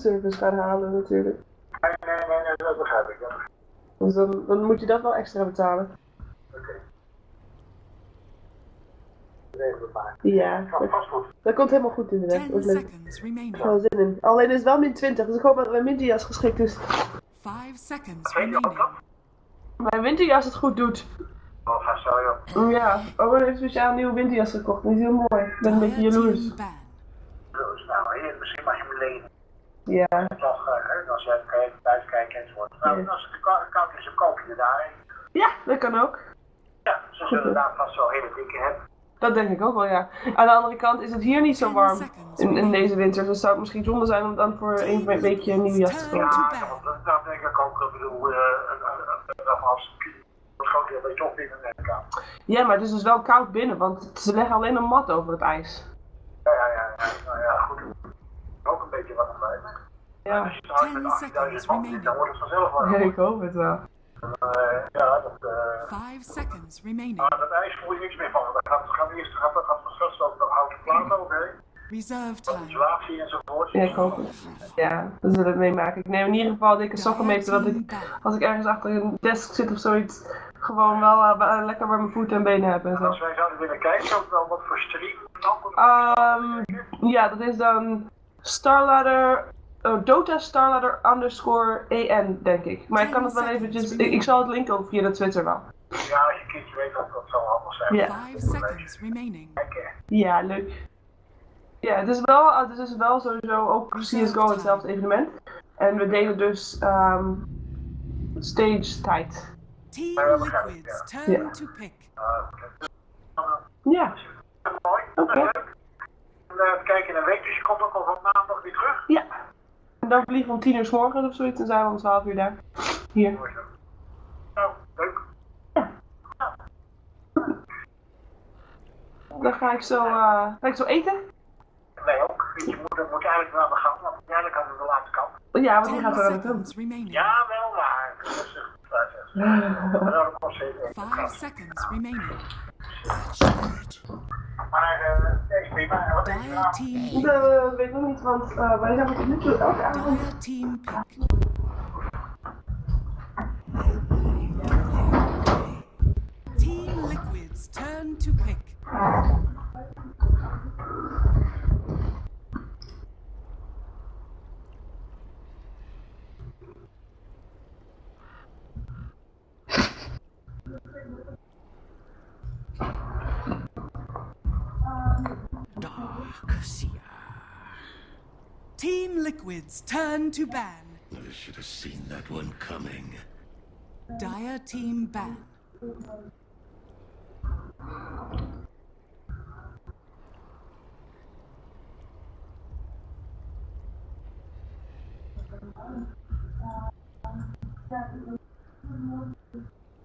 service gaan halen natuurlijk. Nee, dat begrijp ik. Dus dan moet je dat wel extra betalen. Oké. Regel het maar. Ja, dat komt helemaal goed inderdaad. Dat is leuk. Wel zin in. Alleen is het wel min 20, dus ik hoop dat mijn winterjas geschikt is. 5 seconds remaining. Mijn winterjas het goed doet. Oh, ga zo joh. Ja, Owen heeft speciaal een nieuwe winterjas gekocht. Die is heel mooi. Ik ben een beetje jaloers. Nou, misschien mag je hem lenen. Ja. Toch, als je kan je even buiten kijken enzovoort. Nou, als het koud is, dan koop je er daarheen. Ja, dat kan ook. Ja, ze zullen daar vast wel hele dikke hebben. Dat denk ik ook wel, ja. Aan de andere kant is het hier niet zo warm in deze winter. Dus zou het misschien zonde zijn om dan voor een weekje een nieuwe jas te kopen. Ja, dat denk ik ook. Ik bedoel, als het groot deel weet je toch binnen de kamer. Ja, maar het is dus wel koud binnen, want ze leggen alleen een mat over het ijs. Ja, nou ja, goed. Ook een beetje wat erbij. Ja. Als je trouwens met 18.000 man zit, dan wordt het vanzelf warm. Ja, ik hoop het wel. Ja, dat... 5 seconds remaining. Maar dat ijs voel je niks meer van. Dan gaan we eerst straks ook nog houten platen overheen. Reserve Wat time. isolatie enzovoort. Ja, ik hoop het. Ja, we zullen het meemaken. Ik neem in ieder geval dikke sokken mee, zodat ik, als ik ergens achter een desk zit of zoiets, gewoon wel lekker bij mijn voeten en benen heb en zo. Als wij zouden willen kijken, zou het wel wat voor stream ja, dat is dan Dota Starladder _ denk ik. Maar ik kan het wel eventjes, ik zal het linken ook via de Twitter wel. Ja, als je een keertje weet dat zou handig zijn. Ja. 5 seconds remaining. Ja, leuk. Ja, het is wel sowieso ook CSGO hetzelfde evenement. En we delen dus stage tijd. Team Liquid's turn to pick. Ja. Mooi. Oké. Kijk in een week, dus je komt ook al van maandag weer terug. Ja. En dan vliegen we om 10 uur 's morgens of zoiets en zijn we om 12 uur daar. Hier. Nou, leuk. Ja. Dan ga ik zo eten. Nee, ook. Je moeder moet eigenlijk wel aan de gang, want uiteindelijk hadden we de laatste kant. Ja, want die gaat er aan de kant. Ja, wel waar. Dat kost 5 seconds remaining. Maar, nee, prima. Dire team Dat weet ik nog niet, want wij zijn tot nu toe elke avond. Dire team pick. Team Liquid's turn to pick. Team Liquid's turn to ban. I should have seen that one coming. Dire team ban.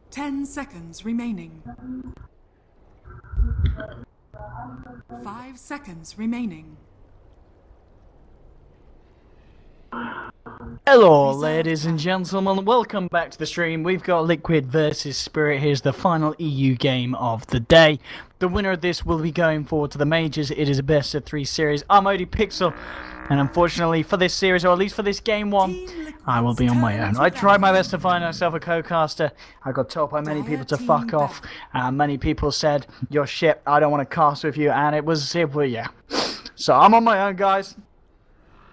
Ten seconds remaining. 5 seconds remaining. Hello ladies and gentlemen, welcome back to the stream. We've got Liquid versus Spirit. Here's the final EU game of the day. The winner of this will be going forward to the majors. It is a best of 3 series. I'm ODPixel, and unfortunately for this series, or at least for this game 1, I will be on my own. I tried my best to find myself a co-caster. I got told by many people to fuck off. Many people said, you're shit, I don't want to cast with you, and it was simple, yeah. So I'm on my own, guys.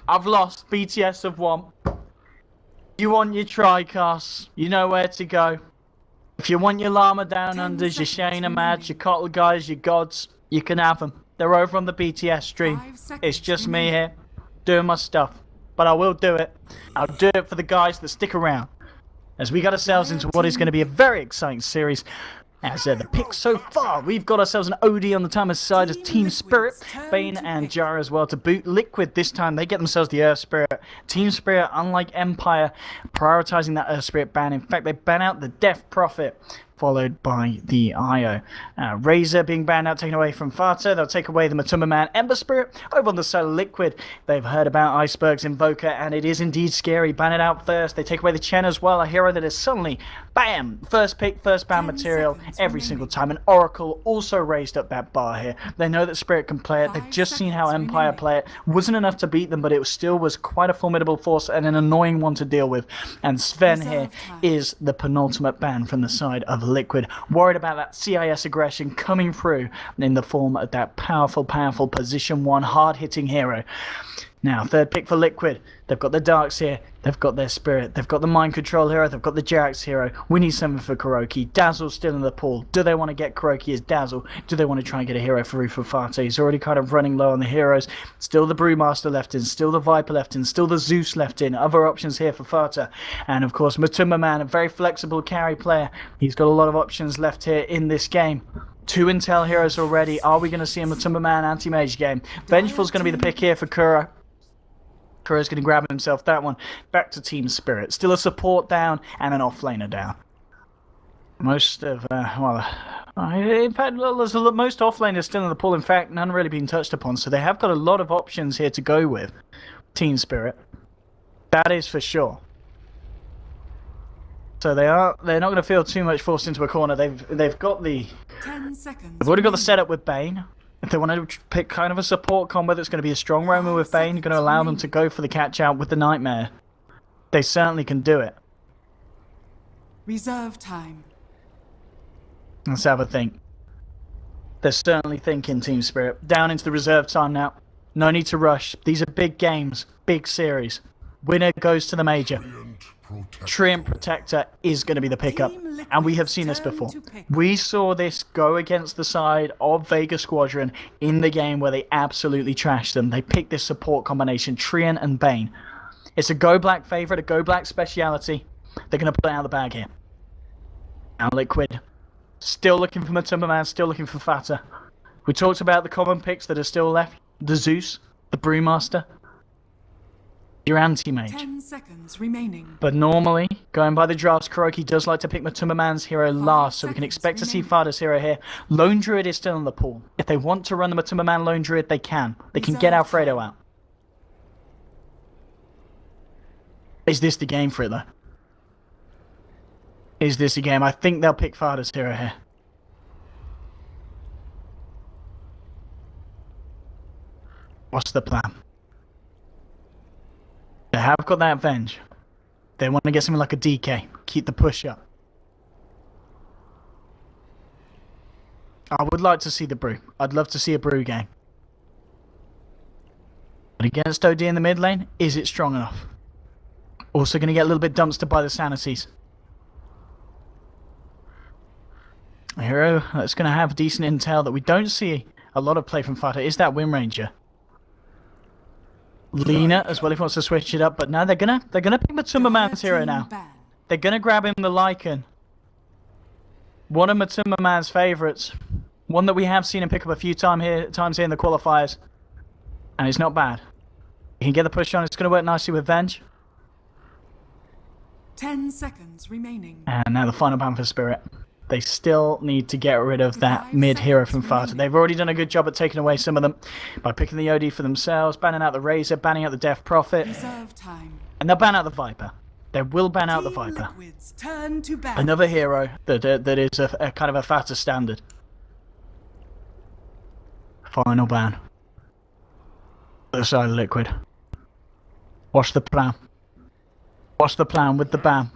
I've lost. BTS have won. You want your tri-casts, you know where to go. If you want your Llama Down Unders, your Shayna Mads, your Cottle Guys, your Gods, you can have them. They're over on the BTS stream. It's just me here, doing my stuff. But I will do it. I'll do it for the guys that stick around. As we got ourselves into what is going to be a very exciting series. As the picks so far, we've got ourselves an OD on the Timer's side as Team Spirit, Bane and Jara as well to boot. Liquid this time, they get themselves the Earth Spirit. Team Spirit, unlike Empire, prioritizing that Earth Spirit ban. In fact, they ban out the Death Prophet. followed by the IO. Razor being banned out, taken away from Fata. They'll take away the Matuma Man Ember Spirit. Over on the side of Liquid, they've heard about Iceberg's Invoker, and it is indeed scary. Ban it out first. They take away the Chen as well, a hero that is suddenly, bam, first pick, first ban material every single time. And Oracle also raised up that bar here. They know that Spirit can play it. They've just seen how Empire play it. Wasn't enough to beat them, but it still was quite a formidable force and an annoying one to deal with. And Sven here is the penultimate ban from the side of Liquid. Worried about that CIS aggression coming through in the form of that powerful position 1 hard-hitting hero. Now, third pick for Liquid. They've got the Darks here. They've got their Spirit. They've got the Mind Control hero. They've got the Jax hero. We need something for Kuroki. Dazzle's still in the pool. Do they want to get Kuroki as Dazzle? Do they want to try and get a hero for Fata? He's already kind of running low on the heroes. Still the Brewmaster left in. Still the Viper left in. Still the Zeus left in. Other options here for Fata. And of course, Matuma Man, a very flexible carry player. He's got a lot of options left here in this game. 2 Intel heroes already. Are we going to see a Matuma Man anti-mage game? Vengeful's going to be the pick here for Kura. Kura's going to grab himself that one. Back to Team Spirit. Still a support down and an offlaner down. Most of, in fact, most offlaners still in the pool. In fact, none really being touched upon. So they have got a lot of options here to go with. Team Spirit. That is for sure. So they're not going to feel too much forced into a corner. They've got the 10 seconds. They've already got the setup with Bane. If they want to pick kind of a support combo that's going to be a strong roamer with Bane, going to allow them to go for the catch out with the Nightmare, they certainly can do it. Reserve time. Let's have a think. They're certainly thinking, Team Spirit. Down into the reserve time now. No need to rush. These are big games, big series. Winner goes to the major. Treant Protector is going to be the pickup, and we have seen this before. We saw this go against the side of Vega Squadron in the game where they absolutely trashed them. They picked this support combination, Treant and Bane. It's a Go Black favorite, a Go Black speciality. They're going to put it out of the bag here. Now Liquid, still looking for Matuma Man, still looking for Fata. We talked about the common picks that are still left. The Zeus, the Brewmaster, your anti-mage. 10 seconds remaining. But normally, going by the drafts, Kuroki does like to pick Matuma Man's hero last, so we can expect to see Fata's hero here. Lone Druid is still in the pool. If they want to run the Matuma Man Lone Druid, they can. They can get Alfredo out. Is this the game for it, though? Is this a game? I think they'll pick Fata's hero here. What's the plan? They have got that Venge. They want to get something like a DK. Keep the push up. I would like to see the Brew. I'd love to see a Brew game. But against OD in the mid lane, is it strong enough? Also going to get a little bit dumpstered by the Sanities. A hero that's going to have decent intel that we don't see a lot of play from Fata is that Wind Ranger. Lena as well if he wants to switch it up, but now they're gonna pick Matuma Man's hero now. They're gonna grab him the Lycan. One of Matuma Man's favourites. One that we have seen him pick up a few times here in the qualifiers. And it's not bad. He can get the push on, it's gonna work nicely with Venge. 10 seconds remaining. And now the final ban for Spirit. They still need to get rid of that mid hero from Fata. They've already done a good job at taking away some of them by picking the OD for themselves, banning out the Razor, banning out the Death Prophet, and they'll ban out the Viper. They will ban out the Viper. Another hero that is a kind of a Fata standard. Final ban. Other side of Liquid. What's the plan? What's the plan with the ban?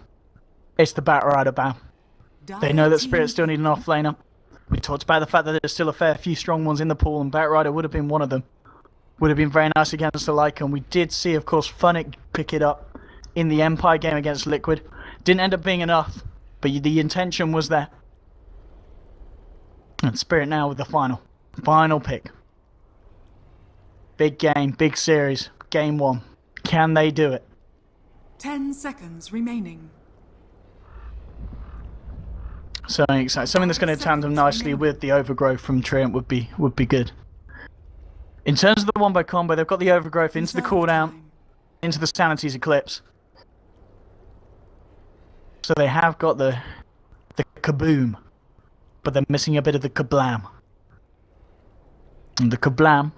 It's the Bat Rider ban. They know that Spirit still need an offlaner. We talked about the fact that there's still a fair few strong ones in the pool, and Bat Rider would have been one of them. Would have been very nice against the Lycan. We did see, of course, Funnick pick it up in the Empire game against Liquid. Didn't end up being enough, but the intention was there. And Spirit now with the final pick. Big game, big series, game 1. Can they do it? 10 seconds remaining. So excited. Something that's going to tandem nicely with the Overgrowth from Treant would be good. In terms of the wombo combo, they've got the Overgrowth into the cooldown, into the Sanity's Eclipse. So they have got the the kaboom. But they're missing a bit of the kablam. And the kablam,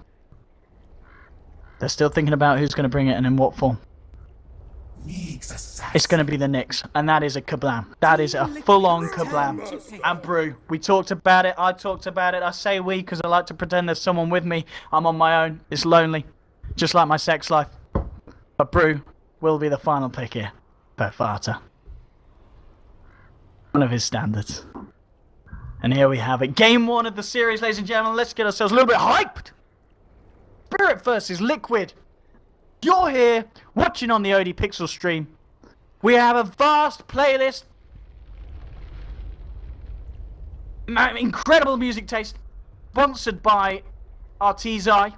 they're still thinking about who's going to bring it and in what form. It's going to be the Knicks, and that is a kablam. That is a full-on kablam. And Brew, we talked about it, I talked about it. I say we because I like to pretend there's someone with me. I'm on my own. It's lonely, just like my sex life. But Brew will be the final pick here. Per Fata. One of his standards. And here we have it. Game 1 of the series, ladies and gentlemen. Let's get ourselves a little bit hyped. Spirit versus Liquid. You're here watching on the OD Pixel stream. We have a vast playlist. Incredible music taste. Sponsored by Artesi.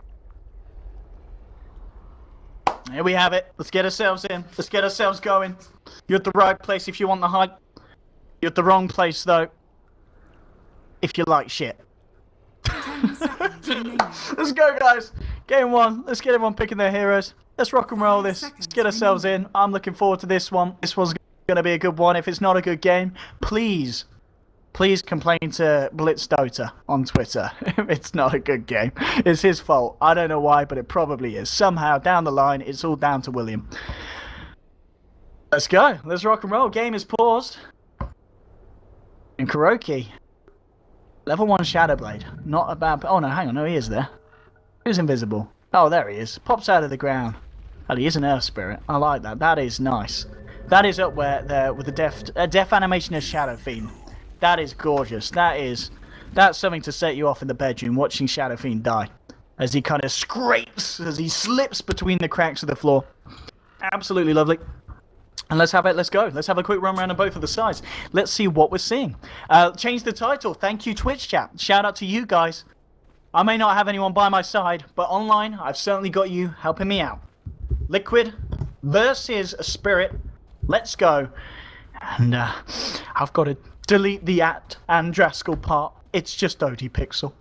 Here we have it. Let's get ourselves in. Let's get ourselves going. You're at the right place if you want the hype. You're at the wrong place, though, if you like shit. 10 seconds remaining. Let's go, guys. Game 1. Let's get everyone picking their heroes. Let's rock and roll this. Let's get ourselves in. I'm looking forward to this one. This one's going to be a good one. If it's not a good game, please complain to Blitz Dota on Twitter if it's not a good game. It's his fault. I don't know why, but it probably is. Somehow, down the line, it's all down to William. Let's go. Let's rock and roll. Game is paused. And Kuroki. Level 1 Shadowblade. Not a bad... Oh, no, hang on. No, he is there. Who's invisible? Oh, there he is. Pops out of the ground. Oh, he is an Earth Spirit. I like that. That is nice. That is up there with the death animation of Shadow Fiend. That is gorgeous. That's something to set you off in the bedroom, watching Shadow Fiend die. As he kind of scrapes, as he slips between the cracks of the floor. Absolutely lovely. And let's have it. Let's go. Let's have a quick run around on both of the sides. Let's see what we're seeing. Change the title. Thank you, Twitch chat. Shout out to you guys. I may not have anyone by my side, but online, I've certainly got you helping me out. Liquid versus Spirit. Let's go. And I've got to delete the at and Draskell part. It's just OD Pixel.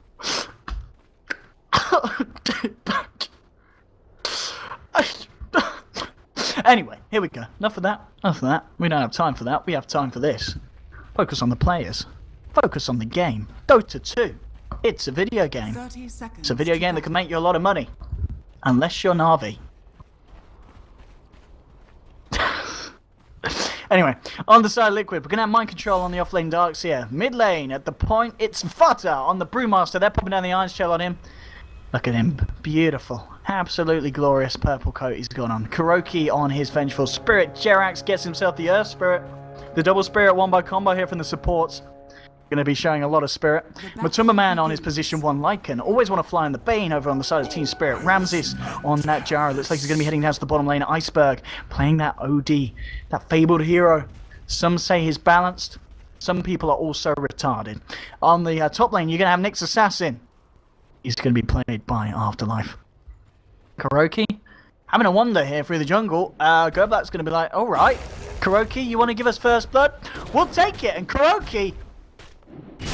Anyway, here we go. Enough of that. Enough of that. We don't have time for that. We have time for this. Focus on the players. Focus on the game. Dota 2. It's a video game. 30 seconds. It's a video game that can make you a lot of money. Unless you're Navi. Anyway, on the side of Liquid, we're going to have mind control on the offlane Darks here. Mid lane, at the point, it's Fata on the Brewmaster. They're popping down the Iron Shell on him. Look at him. Beautiful. Absolutely glorious purple coat he's got on. Kuroki on his Vengeful Spirit. Jerax gets himself the Earth Spirit. The double Spirit 1 by combo here from the supports. Going to be showing a lot of Spirit. Matumba Man on his position 1 Lycan. Always want to fly on the Bane over on the side of Team Spirit. Ramses on that Jara. Looks like he's going to be heading down to the bottom lane. Iceberg playing that OD. That fabled hero. Some say he's balanced. Some people are also retarded. On the top lane, you're going to have Nyx Assassin. He's going to be played by Afterlife. Kuroki, having a wander here through the jungle. Goblat's going to be like, alright, Kuroki, you want to give us first blood? We'll take it. And Kuroki,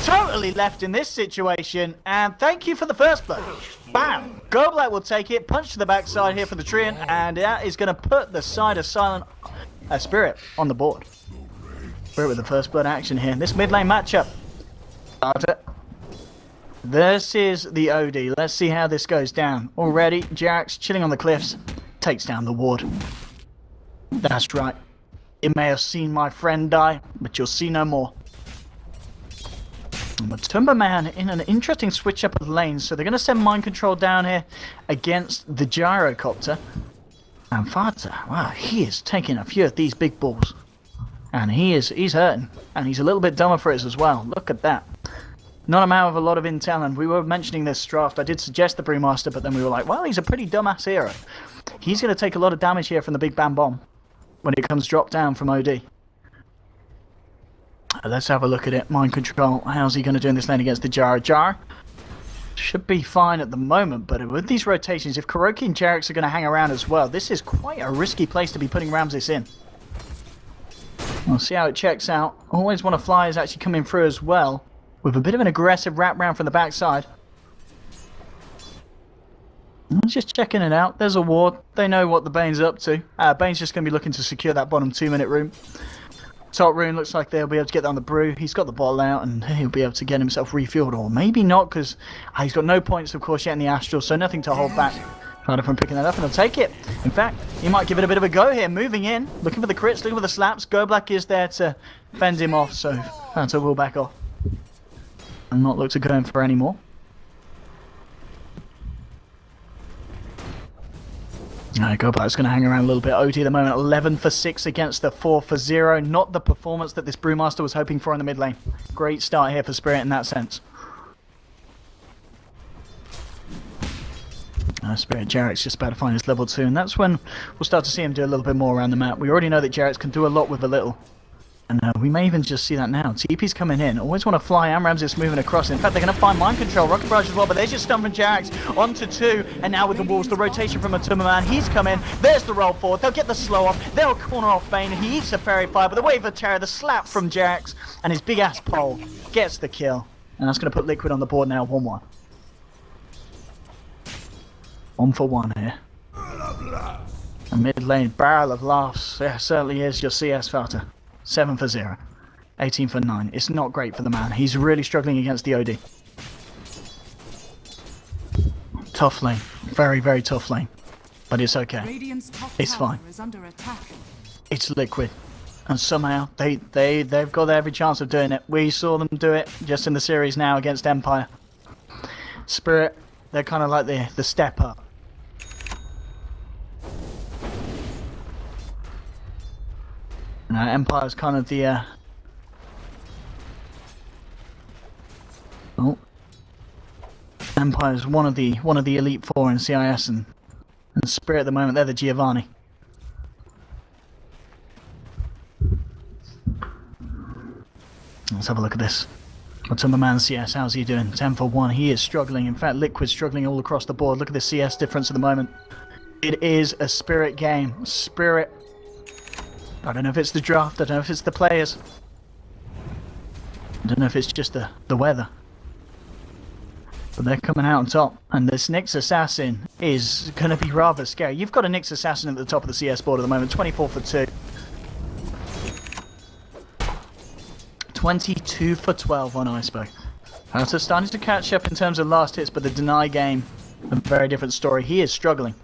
totally left in this situation. And thank you for the first blood. Bam! Goblat will take it. Punch to the backside here for the Treant. And that is going to put the side of Silent Spirit on the board. Spirit with the first blood action here. This mid lane matchup. This is the OD. Let's see how this goes down. Already, Jerax chilling on the cliffs. Takes down the ward. That's right. You may have seen my friend die, but you'll see no more. Matumba Man in an interesting switch up of lanes. So they're going to send Mind Control down here against the Gyrocopter. And Fata, wow, he is taking a few of these big balls. And he's hurting. And he's a little bit dumber for it as well. Look at that. Not a man with a lot of intel, and we were mentioning this draft. I did suggest the Brewmaster, but then we were like, well, he's a pretty dumbass hero. He's going to take a lot of damage here from the Big Bam Bomb when it comes drop down from OD. Let's have a look at it. Mind Control. How's he going to do in this lane against the Jar? Jar should be fine at the moment, but with these rotations, if Kuroki and Jerax are going to hang around as well, this is quite a risky place to be putting Ramses in. We'll see how it checks out. Always Want to Fly is actually coming through as well, with a bit of an aggressive wrap round from the backside. Just checking it out. There's a ward. They know what the Bane's up to. Bane's just going to be looking to secure that bottom 2-minute room. Top rune looks like they'll be able to get that on the brew. He's got the bottle out and he'll be able to get himself refueled, or maybe not, because he's got no points, of course, yet in the Astral, so nothing to hold back Ryder from picking that up, and he'll take it. In fact, he might give it a bit of a go here, moving in, looking for the crits, looking for the slaps. Go Black is there to fend him off, so Phantom will back off and not look to go in for any more. Go Black's going to hang around a little bit. OD at the moment, 11 for 6 against the 4 for 0. Not the performance that this Brewmaster was hoping for in the mid lane. Great start here for Spirit in that sense. Spirit Jarrett's just about to find his level 2, and that's when we'll start to see him do a little bit more around the map. We already know that Jarrett's can do a lot with a little. And we may even just see that now. TP's coming in. Always want to fly, and Ramses moving across. In fact, they're going to find mind control. Rocket Barrage as well, but there's just stun from Jarrett's onto 2. And now with the walls, the rotation from Matuma Man. He's come in. There's the roll forward. They'll get the slow off. They'll corner off Bane. He eats a Fairy Fire, but the wave of terror, the slap from Jarrett's, and his big ass pole gets the kill. And that's going to put Liquid on the board now, 1-1. 1 for 1 here. A mid lane barrel of laughs. Yeah, certainly is your CS Falter. 7 for 0. 18 for 9. It's not great for the man. He's really struggling against the OD. Tough lane. Very, very tough lane. But it's okay. It's fine. It's Liquid. And somehow they've got every chance of doing it. We saw them do it just in the series now against Empire. Spirit, they're kind of like the step up. Empire's kind of the Empire's one of the elite 4 in CIS, and Spirit at the moment they're the Giovanni. Let's have a look at this. Matuma Man CS, how's he doing? 10 for 1. He is struggling. In fact, Liquid's struggling all across the board. Look at the CS difference at the moment. It is a Spirit game. Spirit. I don't know if it's the draft, I don't know if it's the players. I don't know if it's just the weather. But they're coming out on top. And this Nyx Assassin is going to be rather scary. You've got a Nyx Assassin at the top of the CS board at the moment, 24 for 2. 22 for 12 on Iceberg. So starting to catch up in terms of last hits, but the Deny game, a very different story. He is struggling.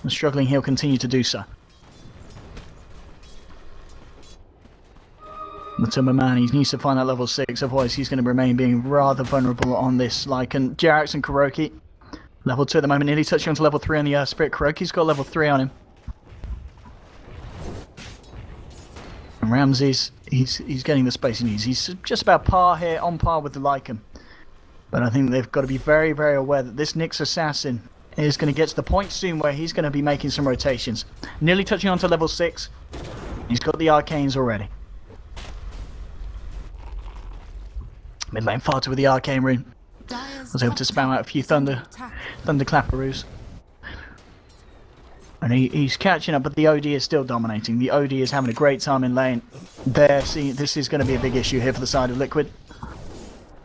And struggling, he'll continue to do so. Matuma Man, he needs to find that level 6, otherwise he's going to remain being rather vulnerable on this. Like, and Jarrett's and Kuroki, level 2 at the moment, nearly touching on to level 3 on the Spirit. Kuroki's got level 3 on him. And Ramses, he's getting the space he needs. He's just about par here, on par with the Lycan. But I think they've got to be very, very aware that this Nyx Assassin is going to get to the point soon where he's going to be making some rotations. Nearly touching on to level 6. He's got the Arcanes already. Mid lane Falter with the Arcane Rune. Was able to spam out a few Thunder Clapperoos. And he's catching up, but the OD is still dominating. The OD is having a great time in lane. This is going to be a big issue here for the side of Liquid.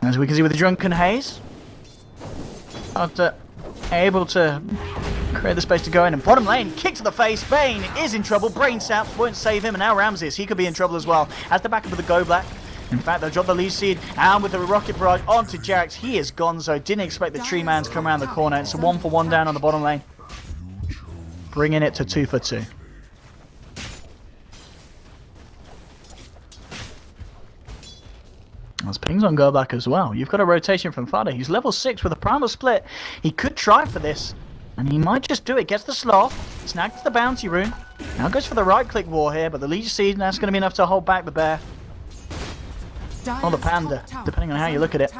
As we can see with the Drunken Haze. After able to create the space to go in. And bottom lane, kick to the face. Bane is in trouble. Brain Saps won't save him. And now Ramses, he could be in trouble as well. As the backup of the Go Black. In fact, they'll drop the lead seed, and with the rocket barrage onto Jarrett's, he is gonzo. Didn't expect the tree man to come around the corner. It's a 1 for 1 down on the bottom lane. Bringing it to 2 for 2. There's pings on Go Back as well. You've got a rotation from Fada. He's level 6 with a primal split. He could try for this, and he might just do it. Gets the sloth, snags the bounty rune. Now goes for the right click war here, but the lead seed, and that's going to be enough to hold back the bear. Or the panda, depending on how you look at it.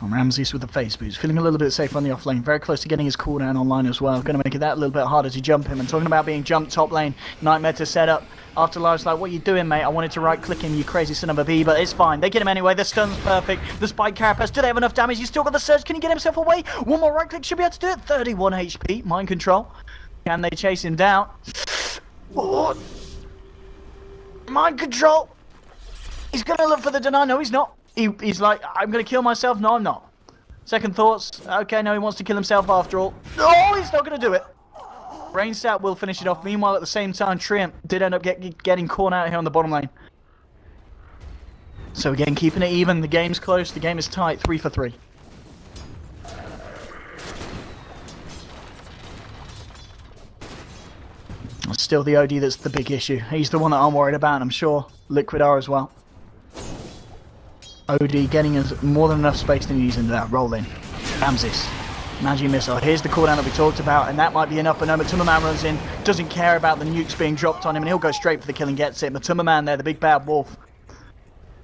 And Ramses with the face boost, feeling a little bit safe on the off lane, very close to getting his cooldown online as well. Going to make it that a little bit harder to jump him. And talking about being jumped top lane, Nightmare to set up. Afterlife's like, what are you doing, mate? I wanted to right click him, you crazy son of a bee, but it's fine. They get him anyway. The stun's perfect. The spike carapace, do they have enough damage? He's still got the surge. Can he get himself away? One more right click should be able to do it. 31 HP, mind control. Can they chase him down? Oh. Mind control! He's gonna look for the deny. No, he's not. He's like, I'm gonna kill myself. No, I'm not. Second thoughts. Okay, no, he wants to kill himself after all. No, he's not gonna do it. Rainstat will finish it off. Meanwhile, at the same time, Triumph did end up getting caught out here on the bottom lane. So again, keeping it even. The game's close. The game is tight. 3 for 3. Still the OD that's the big issue. He's the one that I'm worried about, and I'm sure Liquid are as well. OD getting us more than enough space to use into that roll in. Ramses. Magic Missile. Here's the cooldown that we talked about, and that might be enough, but no, Matuma runs in, doesn't care about the nukes being dropped on him, and he'll go straight for the kill and gets it. Matuma there, the big bad wolf.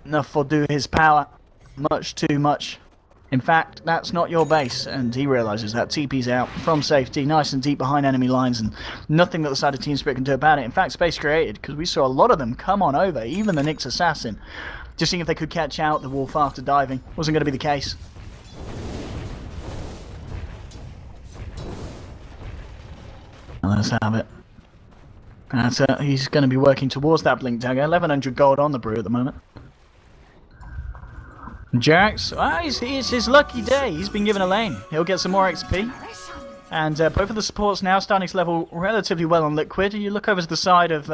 Enough will do his power. Much too much. In fact, that's not your base, and he realises that. TP's out from safety, nice and deep behind enemy lines, and nothing that the side of Team Spirit can do about it. In fact, space created, because we saw a lot of them come on over, even the Nyx Assassin. Just seeing if they could catch out the wolf after diving. Wasn't going to be the case. Let's have it. That's he's going to be working towards that blink dagger. 1100 gold on the brew at the moment. Jax, it's his lucky day. He's been given a lane. He'll get some more XP. And both of the supports now starting to level relatively well on Liquid. You look over to the side of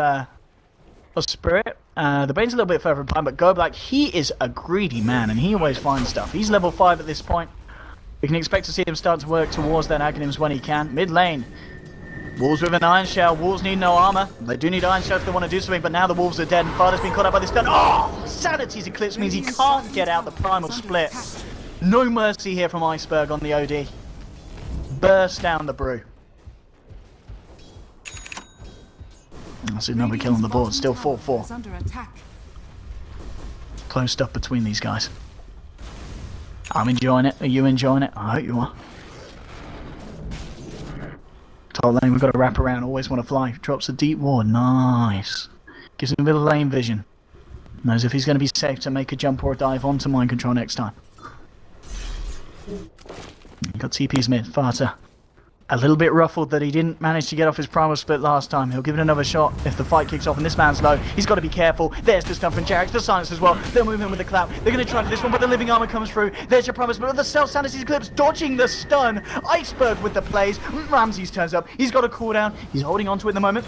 Spirit. The Bane's a little bit further behind, but Goblack, he is a greedy man, and he always finds stuff. He's level 5 at this point. We can expect to see him start to work towards that Aghanims when he can. Mid lane. Wolves with an Iron Shell. Wolves need no armor. They do need Iron Shell if they want to do something, but now the Wolves are dead and Father's been caught up by this stun. Oh! Sanity's Eclipse means he can't get out the Primal Split. No mercy here from Iceberg on the OD. Burst down the brew. That's another kill on the board. Still 4-4. Close stuff between these guys. I'm enjoying it. Are you enjoying it? I hope you are. Top lane, we've got to wrap around. Always want to fly. Drops a deep ward. Nice. Gives him a bit of lane vision. Knows if he's going to be safe to make a jump or a dive onto mind control next time. Got TP's mid. Farter. A little bit ruffled that he didn't manage to get off his primal split last time. He'll give it another shot if the fight kicks off, and this man's low. He's got to be careful. There's the stun from Jarek, the silence as well. They'll move in with the clout. They're going to try for this one, but the living armor comes through. There's your promise, but the self-sanity Eclipse dodging the stun. Iceberg with the plays. Ramses turns up. He's got a cooldown. He's holding on to it at the moment.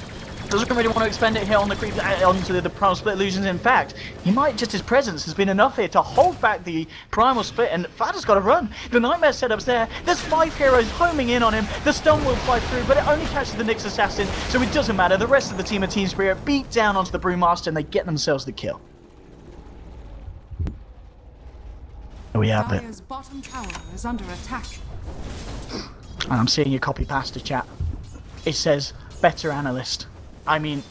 Doesn't really want to expend it here on the creep onto the primal split illusions. In fact, he might just his presence has been enough here to hold back the primal split, and Fada's got to run. The nightmare setup's there. There's 5 heroes homing in on him. The stun will fly through, but it only catches the Nyx Assassin, so it doesn't matter. The rest of the team of Team Spirit beat down onto the Brewmaster, and they get themselves the kill. There we have it. Dire's bottom tower is under attack. And I'm seeing you copy pasta chat. It says better analyst. I mean,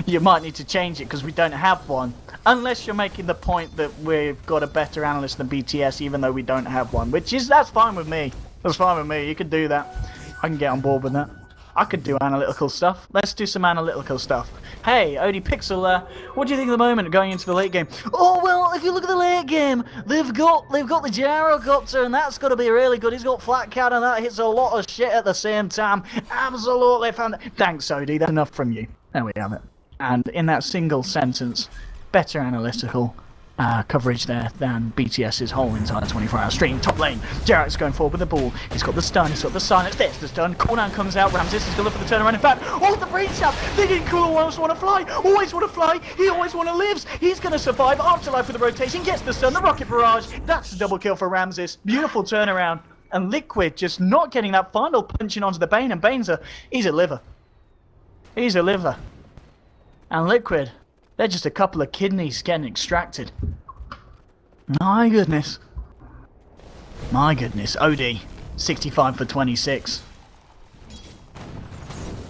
you might need to change it because we don't have one. Unless you're making the point that we've got a better analyst than BTS, even though we don't have one. That's fine with me. That's fine with me. You can do that. I can get on board with that. I could do analytical stuff. Let's do some analytical stuff. Hey, OD Pixel, what do you think at the moment going into the late game? Oh, well, if you look at the late game, they've got the Gyrocopter, and that's got to be really good. He's got Flat Cat, and that hits a lot of shit at the same time. Absolutely fantastic. Thanks, OD. That's enough from you. There we have it. And in that single sentence, better analytical coverage there than BTS's whole entire 24-hour stream. Top lane, Jarek's going forward with the ball. He's got the stun, he's got the silence, there's the stun. Cooldown comes out, Ramses is going to look for the turnaround. In fact, all the brain tap, they didn't cool always want to fly, he always want to live. He's going to survive, afterlife with the rotation, gets the stun, the rocket barrage. That's a double kill for Ramses. Beautiful turnaround. And Liquid just not getting that final punching onto the Bane, and he's a liver. He's a liver. And Liquid, they're just a couple of kidneys getting extracted. My goodness. My goodness. OD. 65 for 26.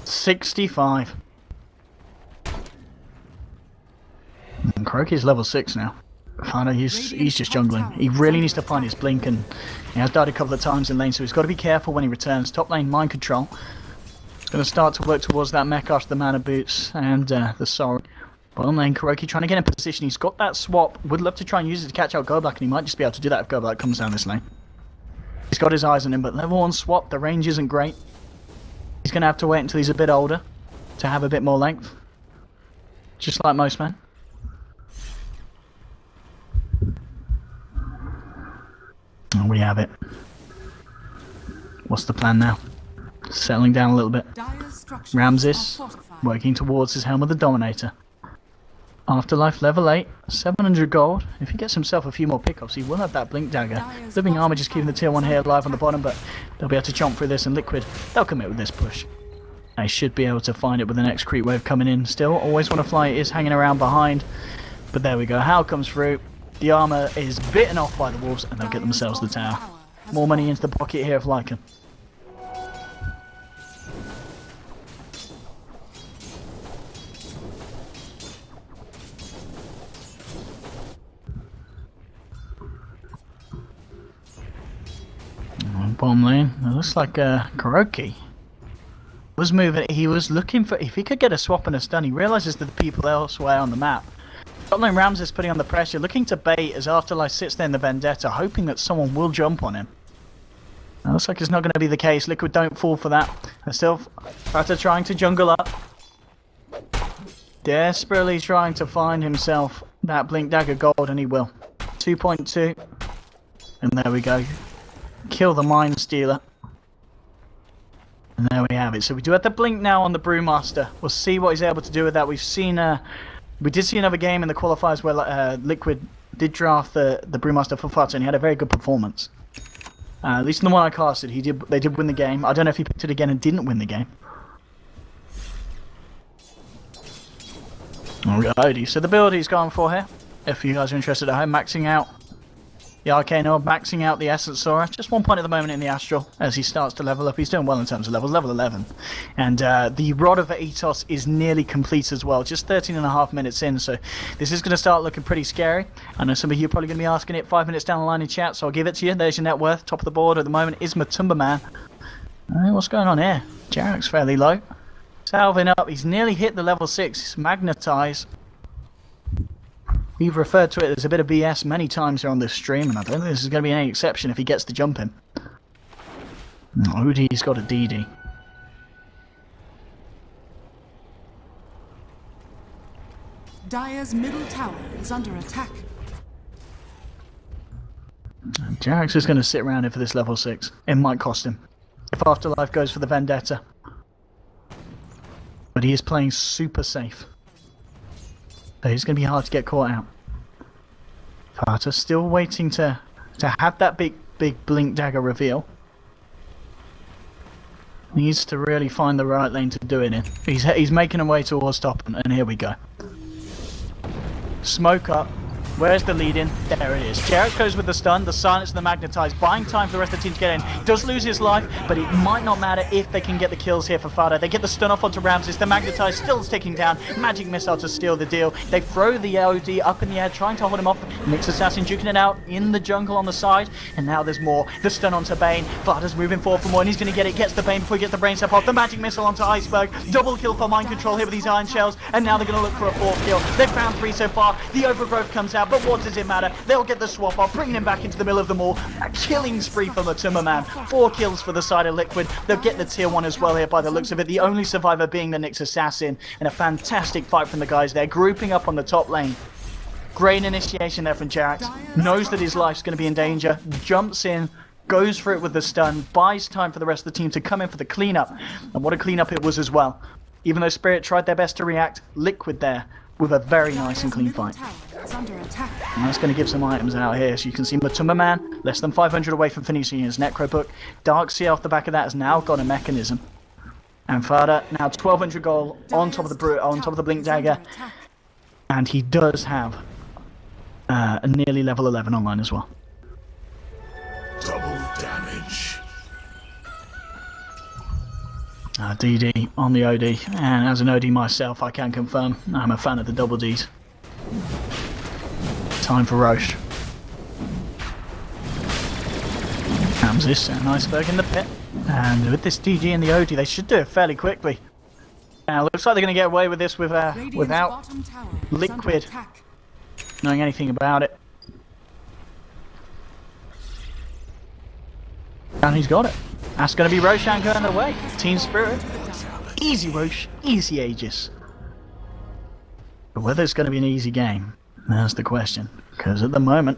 65. And Croaky's level 6 now. He's just jungling. He really needs to find his blink, and he has died a couple of times in lane, so he's got to be careful when he returns. Top lane, mind control. He's going to start to work towards that mech after the mana boots and the sorrow. Bottom lane, Kuroki trying to get in position. He's got that swap. Would love to try and use it to catch out Goblack, and he might just be able to do that if Goblack comes down this lane. He's got his eyes on him, but level 1 swap, the range isn't great. He's going to have to wait until he's a bit older to have a bit more length. Just like most men. And we have it. What's the plan now? settling down a little bit. Dire's structures Ramses are fortified. working towards his Helm of the Dominator. Afterlife level 8, 700 gold. If he gets himself a few more pickups, he will have that Blink Dagger. Living Armor just keeping the tier 1 here alive on the bottom, but they'll be able to jump through this, and Liquid, they'll commit with this push. They should be able to find it with the next creep wave coming in. Still, Always Wanna Fly is hanging around behind, but there we go. Howl comes through. The armor is bitten off by the wolves, and they'll get themselves the tower. More money into the pocket here of Lycan. Bottom lane. It looks like Kuroki was moving. He was looking for, if he could get a swap and a stun. He realizes that the people elsewhere on the map. Top lane Ramses putting on the pressure, looking to bait as Afterlife sits there in the Vendetta, hoping that someone will jump on him. It looks like it's not going to be the case. Liquid don't fall for that. They're still trying to jungle up. Desperately trying to find himself that Blink Dagger gold, and he will. 2.2. And there we go. Kill the Mind Stealer. And there we have it. So we do have the blink now on the Brewmaster. We'll see what he's able to do with that. We've seen, we did see another game in the qualifiers where Liquid did draft the Brewmaster for Flutter, and he had a very good performance. At least in the one I casted, they did win the game. I don't know if he picked it again and didn't win the game. Alrighty, so the build he's gone for here, if you guys are interested at home, maxing out the Arcane Orb, maxing out the Essence Sora. Just 1 point at the moment in the Astral as he starts to level up. He's doing well in terms of levels, level 11. And the Rod of Ethos is nearly complete as well, just 13.5 minutes in, so this is going to start looking pretty scary. I know some of you are probably going to be asking it 5 minutes down the line in chat, so I'll give it to you. There's your net worth. Top of the board at the moment is Matumba Man. What's going on here? Jarek's fairly low. Salving up, he's nearly hit the level 6. It's Magnetize. We've referred to it as a bit of BS many times here on this stream, and I don't think this is going to be any exception if he gets to jump him. Odie's got a DD. Dire's middle tower is under attack. Jarek's just going to sit around here for this level 6. It might cost him if Afterlife goes for the Vendetta. But he is playing super safe. So it's going to be hard to get caught out. Carter still waiting to have that big Blink Dagger reveal. Needs to really find the right lane to do it in. He's making a way towards top, and here we go. Smoke up. Where's the lead in? There it is. Jarrett goes with the stun, the silence, and the magnetize, buying time for the rest of the team to get in. He does lose his life, but it might not matter if they can get the kills here for Fada. They get the stun off onto Ramses, the magnetize still ticking down, magic missile to steal the deal. They throw the OD up in the air, trying to hold him off. Nyx Assassin duking it out in the jungle on the side, and now there's more. The stun onto Bane. Fada's moving forward for more, and he's going to get it. Gets the Bane before he gets the brain step off. The magic missile onto Iceberg. Double kill for Mind Control here with these Iron Shells, and now they're going to look for a 4th kill. They've found 3 so far. The Overgrowth comes out, but what does it matter? They'll get the swap off, bringing him back into the middle of them all. A killing spree for the Timmerman. 4 kills for the side of Liquid. They'll get the tier 1 as well here by the looks of it. The only survivor being the Nyx Assassin, and a fantastic fight from the guys there, grouping up on the top lane. Great initiation there from Jax. Knows that his life's going to be in danger. Jumps in, goes for it with the stun, buys time for the rest of the team to come in for the cleanup. And what a cleanup it was as well. Even though Spirit tried their best to react, Liquid there with a very nice and clean fight. And that's going to give some items out here. So you can see Matumba Man, less than 500 away from finishing his Necro Book. Dark Sea off the back of that has now got a mechanism. And Fada now 1200 gold on top of the Blink Dagger. And he does have a nearly level 11 online as well. Double damage. DD on the OD, and as an OD myself I can confirm I'm a fan of the double Ds. Time for Roche. Ramses and Iceberg in the pit, and with this DD and the OD they should do it fairly quickly. Now looks like they're going to get away with this without Liquid knowing anything about it. And he's got it. That's going to be Roshan going away. Team Spirit. Easy Roche, easy Aegis. But whether it's going to be an easy game, that's the question. Because at the moment,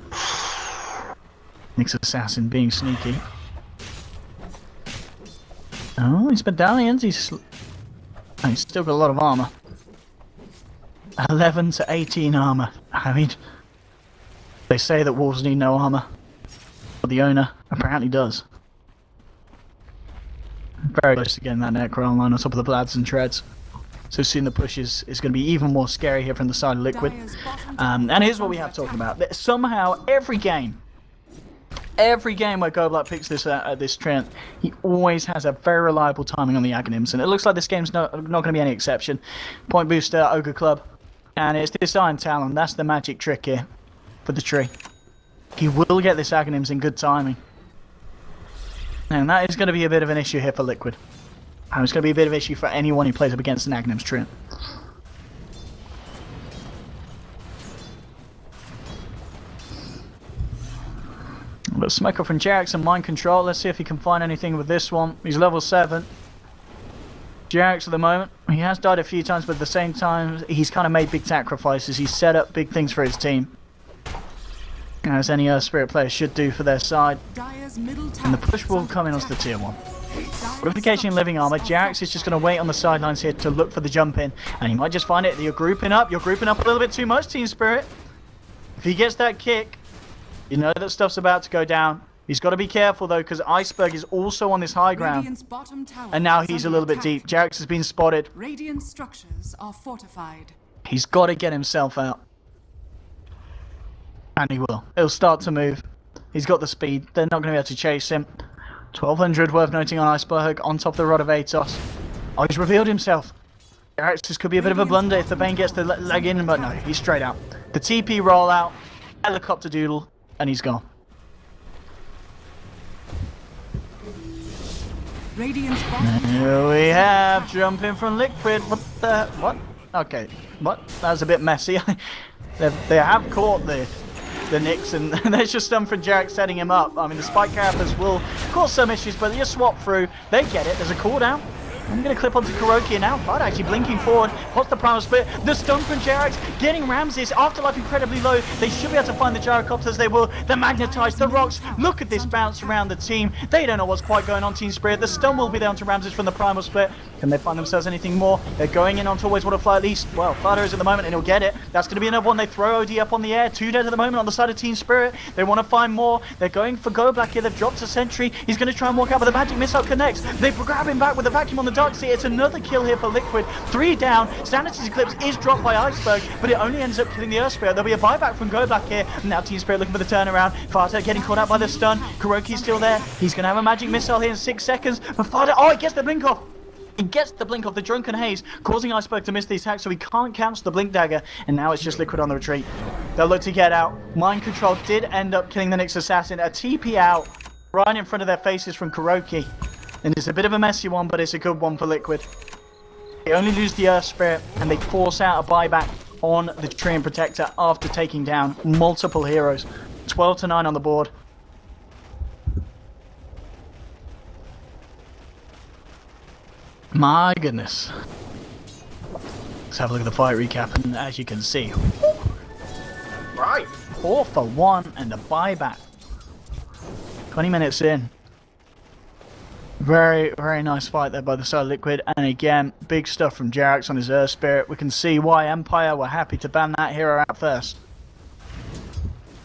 Nyx Assassin being sneaky. Oh, he's medallions. He's still got a lot of armor. 11 to 18 armor. I mean, they say that wolves need no armor, but the owner apparently does. Very close to getting that Necro online on top of the Blads and Treads. So soon the push is going to be even more scary here from the side of Liquid. And here's what we have talking about. Somehow, every game where Goblat picks this Trent, he always has a very reliable timing on the Aghanims. And it looks like this game's not going to be any exception. Point booster, Ogre Club. And it's this Iron Talon. That's the magic trick here for the tree. He will get this Aghanims in good timing. And that is going to be a bit of an issue here for Liquid. And it's going to be a bit of an issue for anyone who plays up against an Aghanims Trent. But Smoker from Jax and Mind Control. Let's see if he can find anything with this one. He's level 7. Jax at the moment. He has died a few times, but at the same time, he's kind of made big sacrifices. He's set up big things for his team, as any Earth Spirit player should do for their side. And the push will come in onto the tier 1. Fortification and living armor. Jax is just going to wait on the sidelines here to look for the jump in, and he might just find it. You're grouping up a little bit too much, Team Spirit. If he gets that kick, you know that stuff's about to go down. He's got to be careful though, because Iceberg is also on this high ground, and now he's a little bit deep. Jax has been spotted. Radiant structures are fortified. He's got to get himself out. And he will. He'll start to move. He's got the speed. They're not going to be able to chase him. 1200 worth noting on Iceberg on top of the Rod of Atos. Oh, he's revealed himself. Jax, this could be a bit of a blunder if the Bane gets the leg in, but no, he's straight out. The TP rollout, helicopter doodle, and he's gone. Here we have jumping from Liquid. What? Okay. What? That was a bit messy. they have caught the Nyx, and there's just some for Jarek setting him up. I mean, the spike carapace will cause some issues, but you swap through. They get it. There's a cooldown. I'm going to clip onto Kuroki now. But actually blinking forward. What's the primal split? The stun from Jerax getting Ramses. Afterlife incredibly low. They should be able to find the gyrocopters. They will. The magnetize, the rocks. Look at this bounce around the team. They don't know what's quite going on, Team Spirit. The stun will be down to Ramses from the primal split. Can they find themselves anything more? They're going in onto always want to fly at least. Well, Fido is at the moment and he'll get it. That's going to be another one. They throw OD up on the air. 2 dead at the moment on the side of Team Spirit. They want to find more. They're going for Go Black here. They've dropped a sentry. He's going to try and walk out, but the magic missile connects. They grab him back with a vacuum on the dark sea. It's another kill here for Liquid. 3 down. Sanity's Eclipse is dropped by Iceberg, but it only ends up killing the Earth Spirit. There'll be a buyback from Go Black here. Now Team Spirit looking for the turnaround. Farta getting caught out by the stun. Kuroki's still there. He's going to have a magic missile here in 6 seconds. But Farta, oh, he gets the blink off. He gets the blink off the Drunken Haze, causing Iceberg to miss the attack, so he can't cancel the blink dagger, and now it's just Liquid on the retreat. They'll look to get out. Mind Control did end up killing the Nyx Assassin. A TP out right in front of their faces from Kuroki. And it's a bit of a messy one, but it's a good one for Liquid. They only lose the Earth Spirit, and they force out a buyback on the Treant Protector after taking down multiple heroes. 12 to 9 on the board. My goodness. Let's have a look at the fight recap, and as you can see, right, 4 for 1 and a buyback. 20 minutes in. Very, very nice fight there by the side of Liquid, and again, big stuff from Jerax on his Earth Spirit. We can see why Empire were happy to ban that hero out first.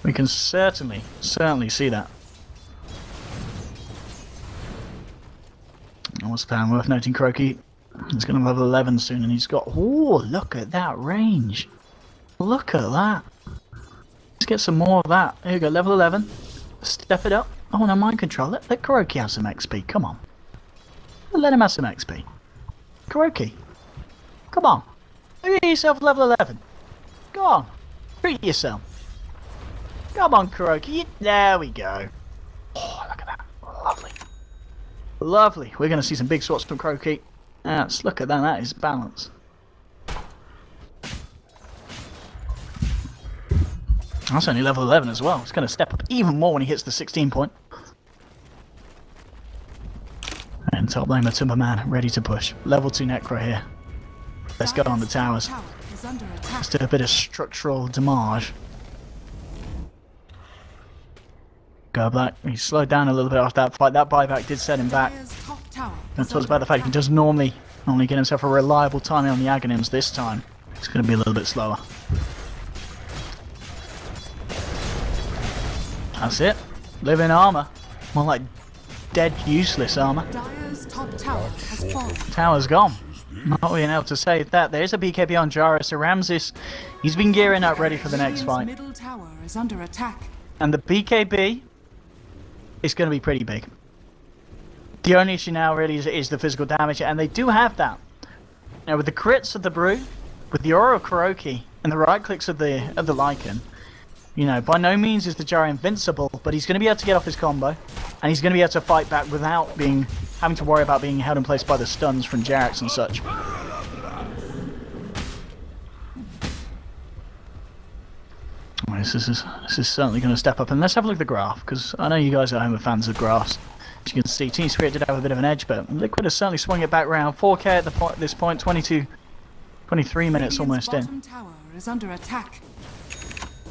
We can certainly see that. What's the plan? Worth noting, Kuroki. He's going to level 11 soon, and he's got... Oh, look at that range. Look at that. Let's get some more of that. Here we go, level 11. Step it up. Oh, no, Mind Control. Let Kuroki have some XP. Come on. Let him have some XP. Kuroki. Come on. Get yourself level 11. Go on. Treat yourself. Come on, Kuroki. There we go. Oh, look at that. Lovely. Lovely. We're going to see some big swaps from Kuroki. Let's look at that. That is balance. That's only level 11 as well. It's going to step up even more when he hits the 16 point. And top laner Timberman ready to push. Level 2 Necro here. Let's go on the towers. Let's do a bit of structural damage. Go Black. He slowed down a little bit after that fight. That buyback did set him back. going to talk about the fact he does normally get himself a reliable timing on the Aghanims. This time, it's going to be a little bit slower. That's it. Living armor. More like dead, useless armor. Dire's top tower has fallen. Tower's gone. Not being able to save that. There's a BKB on Jarrus. So Ramses, he's been gearing up ready for the next fight. Middle tower is under attack. And the BKB is going to be pretty big. The only issue now really is the physical damage, and they do have that. Now with the crits of the Brew, with the Aura of Kuroki, and the right clicks of the Lycan, you know, by no means is the Jar invincible, but he's going to be able to get off his combo, and he's going to be able to fight back without having to worry about being held in place by the stuns from Jax and such. This is certainly going to step up, and let's have a look at the graph, because I know you guys at home are fans of graphs. As you can see, Team Spirit did have a bit of an edge, but Liquid has certainly swung it back round. 4k at this point, 23 minutes almost in. Bottom tower is under attack.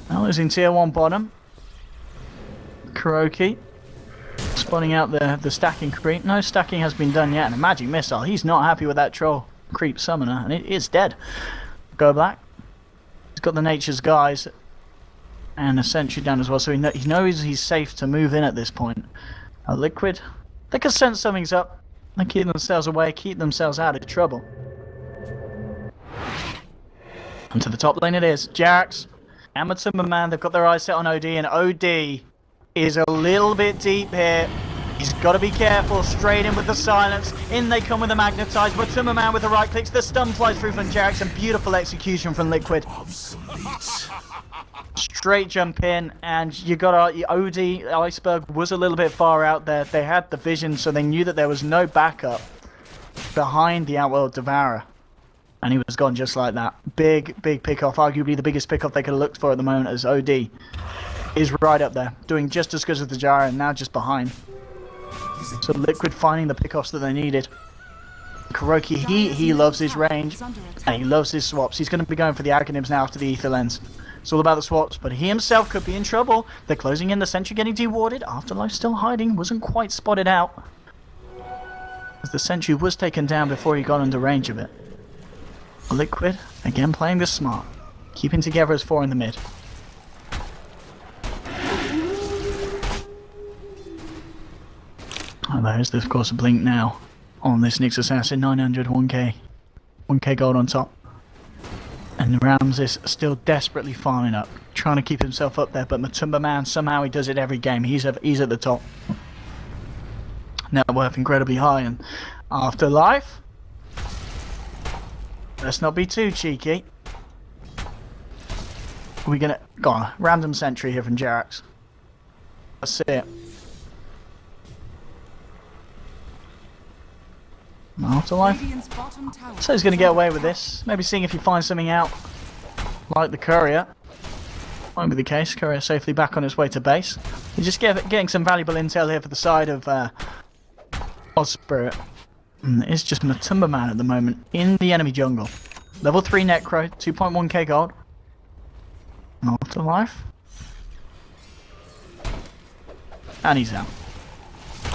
Now losing tier 1 bottom. Kuroki spawning out the stacking creep. No stacking has been done yet, and a magic missile. He's not happy with that troll creep summoner, and it is dead. Go black. He's got the nature's guys and a sentry down as well, so he knows he's safe to move in at this point. Liquid, they can sense something's up. They keep themselves away, keep themselves out of trouble. And to the top lane it is. Jax and Matumba, they've got their eyes set on OD, and OD is a little bit deep here. He's got to be careful. Straight in with the silence. In they come with the magnetize. Matumba with the right clicks. The stun flies through from Jax, and beautiful execution from Liquid. Straight jump in, and you got OD Iceberg was a little bit far out there. They had the vision, so they knew that there was no backup behind the Outworld Devourer, and he was gone just like that. Big pick off, arguably the biggest pick off they could have looked for at the moment, as OD is right up there, doing just as good as the Jara, and now just behind. So Liquid finding the pick offs that they needed. Kuroki, he loves his range, and he loves his swaps. He's going to be going for the Aghanims now after the Ether Lens. It's all about the swaps, but he himself could be in trouble. They're closing in, the sentry getting dewarded. Afterlife still hiding, wasn't quite spotted out, as the sentry was taken down before he got under range of it. Liquid, again playing this smart, keeping together as 4 in the mid. And there's, of course, a blink now on this Nyx Assassin, 900, 1k gold on top. And Ramses still desperately farming up, trying to keep himself up there, but Matumba, somehow he does it every game. He's at the top. Net worth incredibly high, and Afterlife, let's not be too cheeky. We're gonna go on, random sentry here from Jarax. That's it. Afterlife. So he's going to get away with this. Maybe seeing if he finds something out, like the courier. Won't be the case. Courier safely back on his way to base. He's just getting some valuable intel here for the side of Spirit. It's just Matumba at the moment in the enemy jungle. Level 3 Necro, 2.1k gold. Afterlife. And he's out.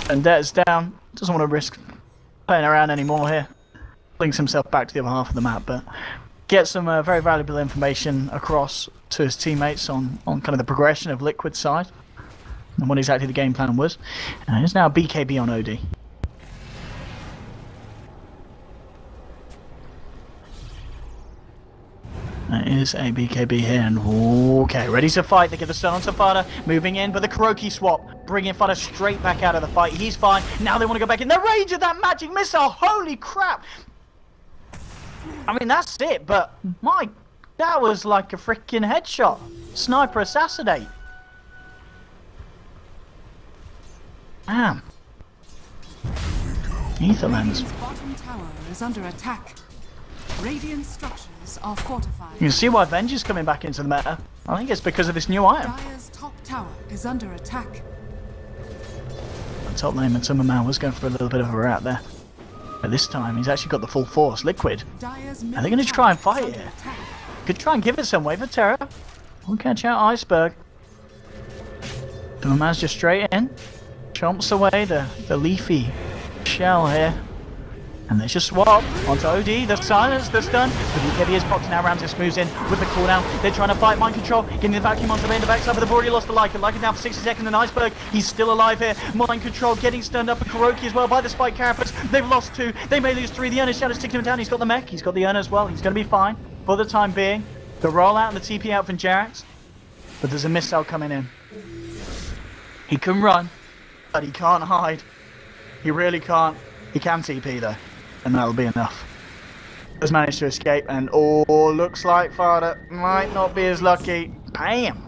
And Dead is down. Doesn't want to risk playing around anymore here. Links himself back to the other half of the map, but gets some very valuable information across to his teammates on kind of the progression of Liquid's side and what exactly the game plan was. And there's now a BKB on OD. There is a BKB here, and okay, ready to fight. They get the stun on Safada, moving in, but the Kuroki swap, bringing Fada straight back out of the fight. He's fine. Now they want to go back in the range of that magic missile. Holy crap! I mean, that's it, but that was like a freaking headshot. Sniper assassinate. Damn. Ether Lens. Bottom tower is under attack. Radiant structures are fortified. You can see why Venge is coming back into the meta. I think it's because of this new item. Dire's top tower is under attack. The top lane Matumba was going for a little bit of a rat there. But this time he's actually got the full force. Liquid. Are they going to try and fight here? Could try and give it some wave of terror. We'll catch out Iceberg. Matumba's just straight in. Chomps away the leafy shell here. And let's just swap onto OD, the silence, the stun. The BKB is popped, now Ramses moves in with the cooldown. They're trying to fight mind control, getting the vacuum onto the backside, but they've already lost the Lycan. Lycan down for 60 seconds, and Iceberg, he's still alive here. Mind control getting stunned up, and Kuroki as well by the spike carapace. They've lost 2, they may lose 3. The Earner's Shadow's taking him down, he's got the mech, he's got the Earner as well, he's going to be fine for the time being. The rollout and the TP out from Jarax, but there's a missile coming in. He can run, but he can't hide. He really can't. He can TP though, and that'll be enough. Has managed to escape, and looks like Father might not be as lucky. Bam!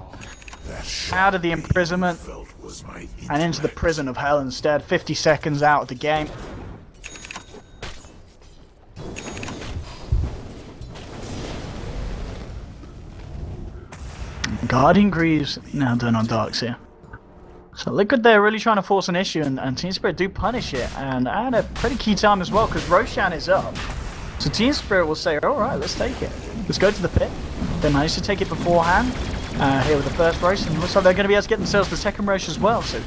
Out of the imprisonment and into the prison of hell instead. 50 seconds out of the game. Guardian Greaves now done on Darks here. So Liquid there really trying to force an issue, and Team Spirit do punish it, and at a pretty key time as well, because Roshan is up. So Team Spirit will say, alright, let's take it. Let's go to the pit. They managed to take it beforehand, here with the first Rosh, and looks like they're going to be able to get themselves the second Rosh as well. So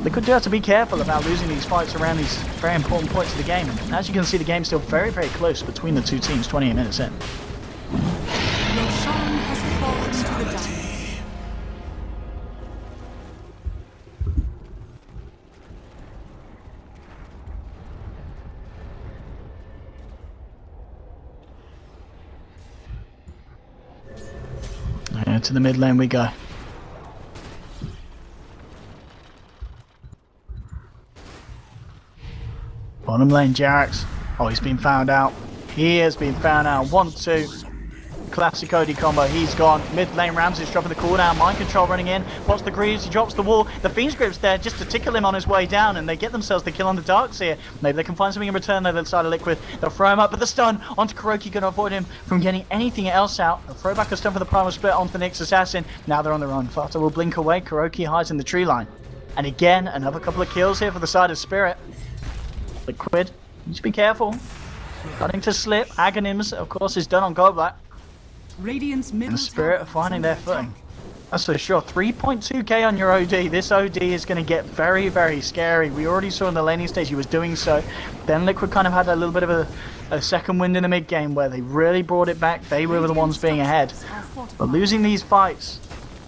Liquid do have to be careful about losing these fights around these very important points of the game. And as you can see, the game's still very, very close between the two teams, 28 minutes in. Roshan has fallen to the dust. To the mid lane we go. Bottom lane, Jarax. Oh, he's been found out. He has been found out. 1-2. Classic OD combo. He's gone. Mid lane, Ramses dropping the cooldown. Mind control running in. What's the Greaves? He drops the wall. The Fiend's Grip's there just to tickle him on his way down, and they get themselves the kill on the Darks here. Maybe they can find something in return over the side of Liquid. They'll throw him up, but the stun onto Kuroki going to avoid him from getting anything else out. They'll throw back a stun for the Primal Split onto the Nyx Assassin. Now they're on the run. Fata will blink away. Kuroki hides in the tree line. And again, another couple of kills here for the side of Spirit. Liquid, just be careful. Starting to slip. Agonims, of course, is done on Goldblack. Radiant's middle And Spirit are finding their footing. That's for sure. 3.2k on your OD. This OD is going to get very, very scary. We already saw in the laning stage he was doing so. Then Liquid kind of had a little bit of a second wind in the mid game where they really brought it back. They were the ones being ahead. But losing these fights,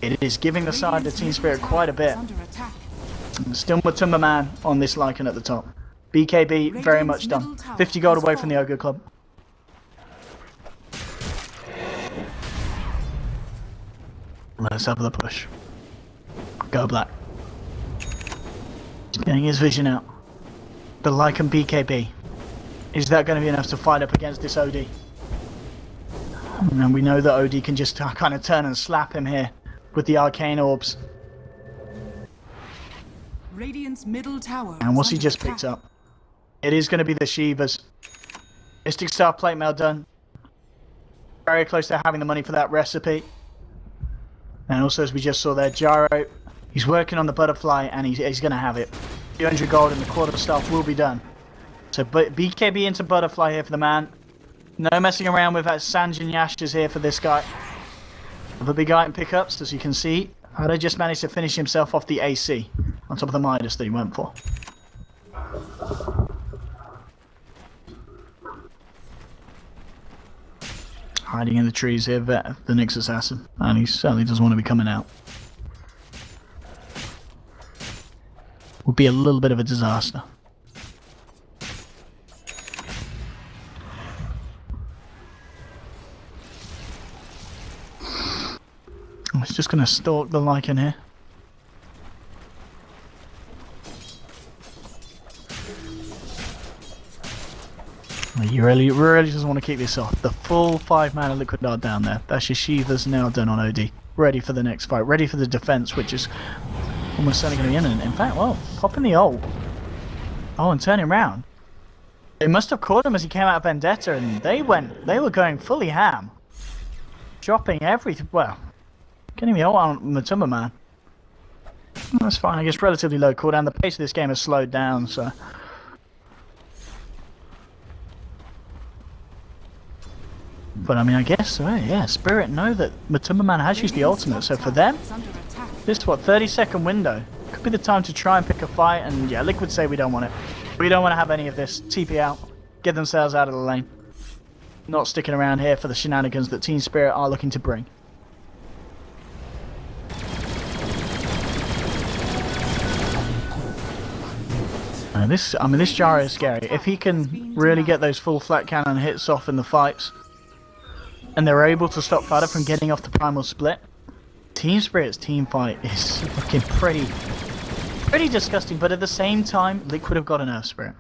it is giving the side of Team Spirit quite a bit. And still Matumba Man on this Lycan at the top. BKB very much done. 50 gold away from the Ogre Club. Let's have the push. Go Black. He's getting his vision out. The Lycan BKB. Is that going to be enough to fight up against this OD? And we know that OD can just kind of turn and slap him here with the arcane orbs. Radiant's middle tower. And what's he just picked up? It is going to be the Shivas. Mystic Staff plate mail done. Very close to having the money for that recipe. And also, as we just saw there, Gyro, he's working on the butterfly, and he's going to have it. 200 gold and the quarter staff will be done. So BKB into butterfly here for the man. No messing around with that. Sanj and Yash is here for this guy. The big item pickups, as you can see. Hado just managed to finish himself off the AC on top of the Midas that he went for. Hiding in the trees here, the Nyx Assassin, and he certainly doesn't want to be coming out. Would be a little bit of a disaster. I was just going to stalk the Lycan here. He really doesn't want to keep this off. The full 5-mana Liquid Dart down there. That's your Shiva's now done on OD. Ready for the next fight. Ready for the defense, which is almost certainly going to be in. In fact, well, popping the ult. Oh, and turning around. They must have caught him as he came out of Vendetta, and they were going fully ham. Dropping everything. Well, getting the ult on Matumba Man. That's fine. I guess relatively low cooldown. The pace of this game has slowed down, so. But I mean, I guess, yeah, Spirit know that Matumba Man has used the ultimate, so for them, this, 30-second window, could be the time to try and pick a fight, and yeah, Liquid say we don't want it. We don't want to have any of this. TP out. get themselves out of the lane. Not sticking around here for the shenanigans that Team Spirit are looking to bring. This Gyro is scary. If he can really get those full flat cannon hits off in the fights, and they're able to stop Fada from getting off the primal split, Team Spirit's team fight is looking pretty disgusting. But at the same time, Liquid have got an Earth Spirit,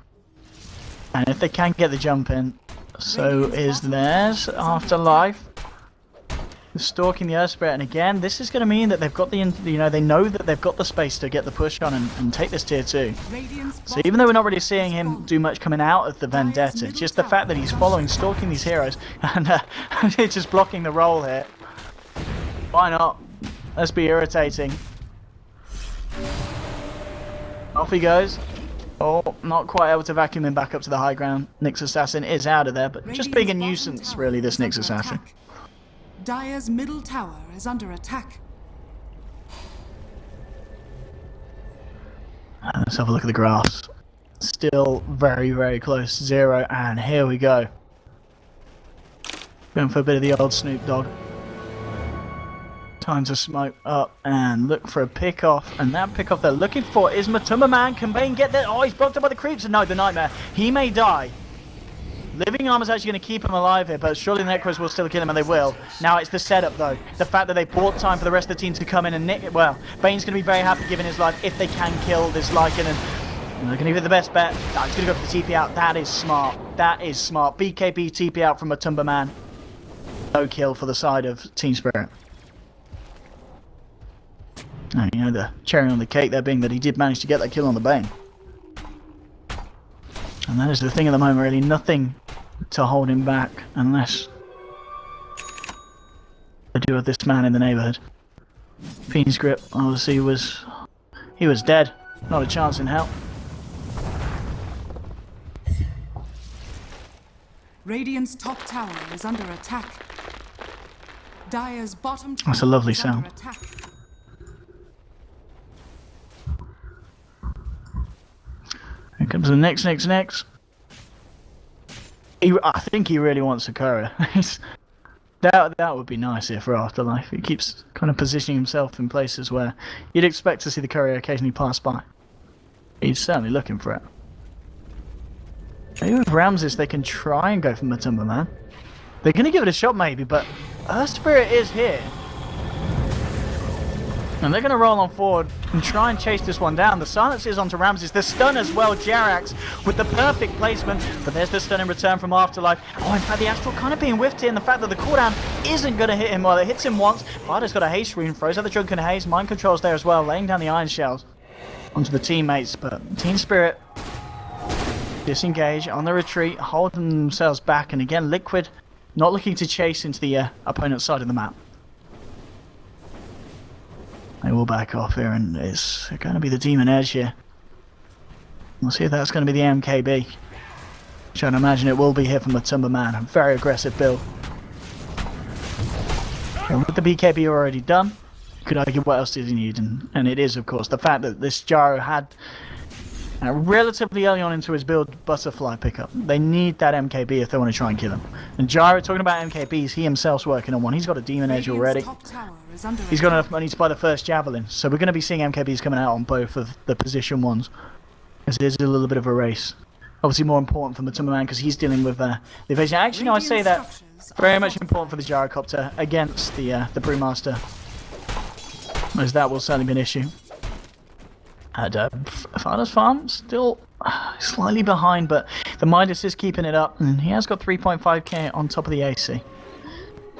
and if they can get the jump in, so is theirs. Afterlife stalking the Earth Spirit, and again, this is going to mean that they've got the, they know that they've got the space to get the push on and take this tier 2. So even though we're not really seeing him do much coming out of the Vendetta, just the fact that he's stalking these heroes, and it's just blocking the roll here. Why not? Let's be irritating. Off he goes. Oh, not quite able to vacuum him back up to the high ground. Nyx Assassin is out of there, but just being a nuisance, really, this Nyx Assassin. Dire's middle tower is under attack. Let's have a look at the graphs. Still very, very close to 0, and here we go. Going for a bit of the old Snoop Dogg. Time to smoke up and look for a pick-off, and that pick-off they're looking for is Matumba Man. Can Bane get that? Oh, he's blocked up by the creeps, and no, the Nightmare. He may die. Living Armor's actually going to keep him alive here, but surely the Necros will still kill him, and they will. Now it's the setup, though. The fact that they bought time for the rest of the team to come in and nick it. Well, Bane's going to be very happy giving his life if they can kill this Lycan, and they're going to give it the best bet. No, he's going to go for the TP out. That is smart. That is smart. BKB TP out from Matumba Man. No kill for the side of Team Spirit. And you know, the cherry on the cake there being that he did manage to get that kill on the Bane. And that is the thing at the moment, really. Nothing to hold him back unless they do have this man in the neighbourhood. Fiend's Grip obviously he was dead. Not a chance in hell. Radiant's top tower is under attack. Dire's bottom tower That's a lovely is under sound. attack. Here comes the next. I think he really wants a courier. That would be nice here for Afterlife. He keeps kind of positioning himself in places where you'd expect to see the courier occasionally pass by. He's certainly looking for it. Maybe with Ramses they can try and go for Matumba Man. They're going to give it a shot maybe, but Earth Spirit is here. And they're going to roll on forward and try and chase this one down. The silence is onto Ramses. The stun as well, Jarax with the perfect placement. But there's the stun in return from Afterlife. Oh, in fact, the Astral kind of being whiffed here. And the fact that the cooldown isn't going to hit him. Well, it hits him once. Vada's got a haste rune. Throws out the Drunken Haze. Mind Control's there as well. Laying down the Iron Shells onto the teammates. But Team Spirit disengage on the retreat. Holding themselves back. And again, Liquid not looking to chase into the opponent's side of the map. They will back off here, and it's going to be the Demon Edge here. We'll see if that's going to be the MKB. Which I'd imagine it will be here from Matumba Man. A very aggressive build. And with the BKB already done, you could argue what else does he need? And it is, of course, the fact that this Gyro had relatively early on into his build Butterfly pickup. They need that MKB if they want to try and kill him. And Gyro, talking about MKBs, he himself's working on one. He's got a Demon Edge already. He's got enough money to buy the first Javelin. So we're going to be seeing MKBs coming out on both of the position ones. As it is a little bit of a race. Obviously more important for Matumba Man because he's dealing with the evasion. Actually, no, I say that very much important for the Gyrocopter against the Brewmaster. As that will certainly be an issue. And Fada's farm still slightly behind, but the Midas is keeping it up, and he has got 3.5k on top of the AC.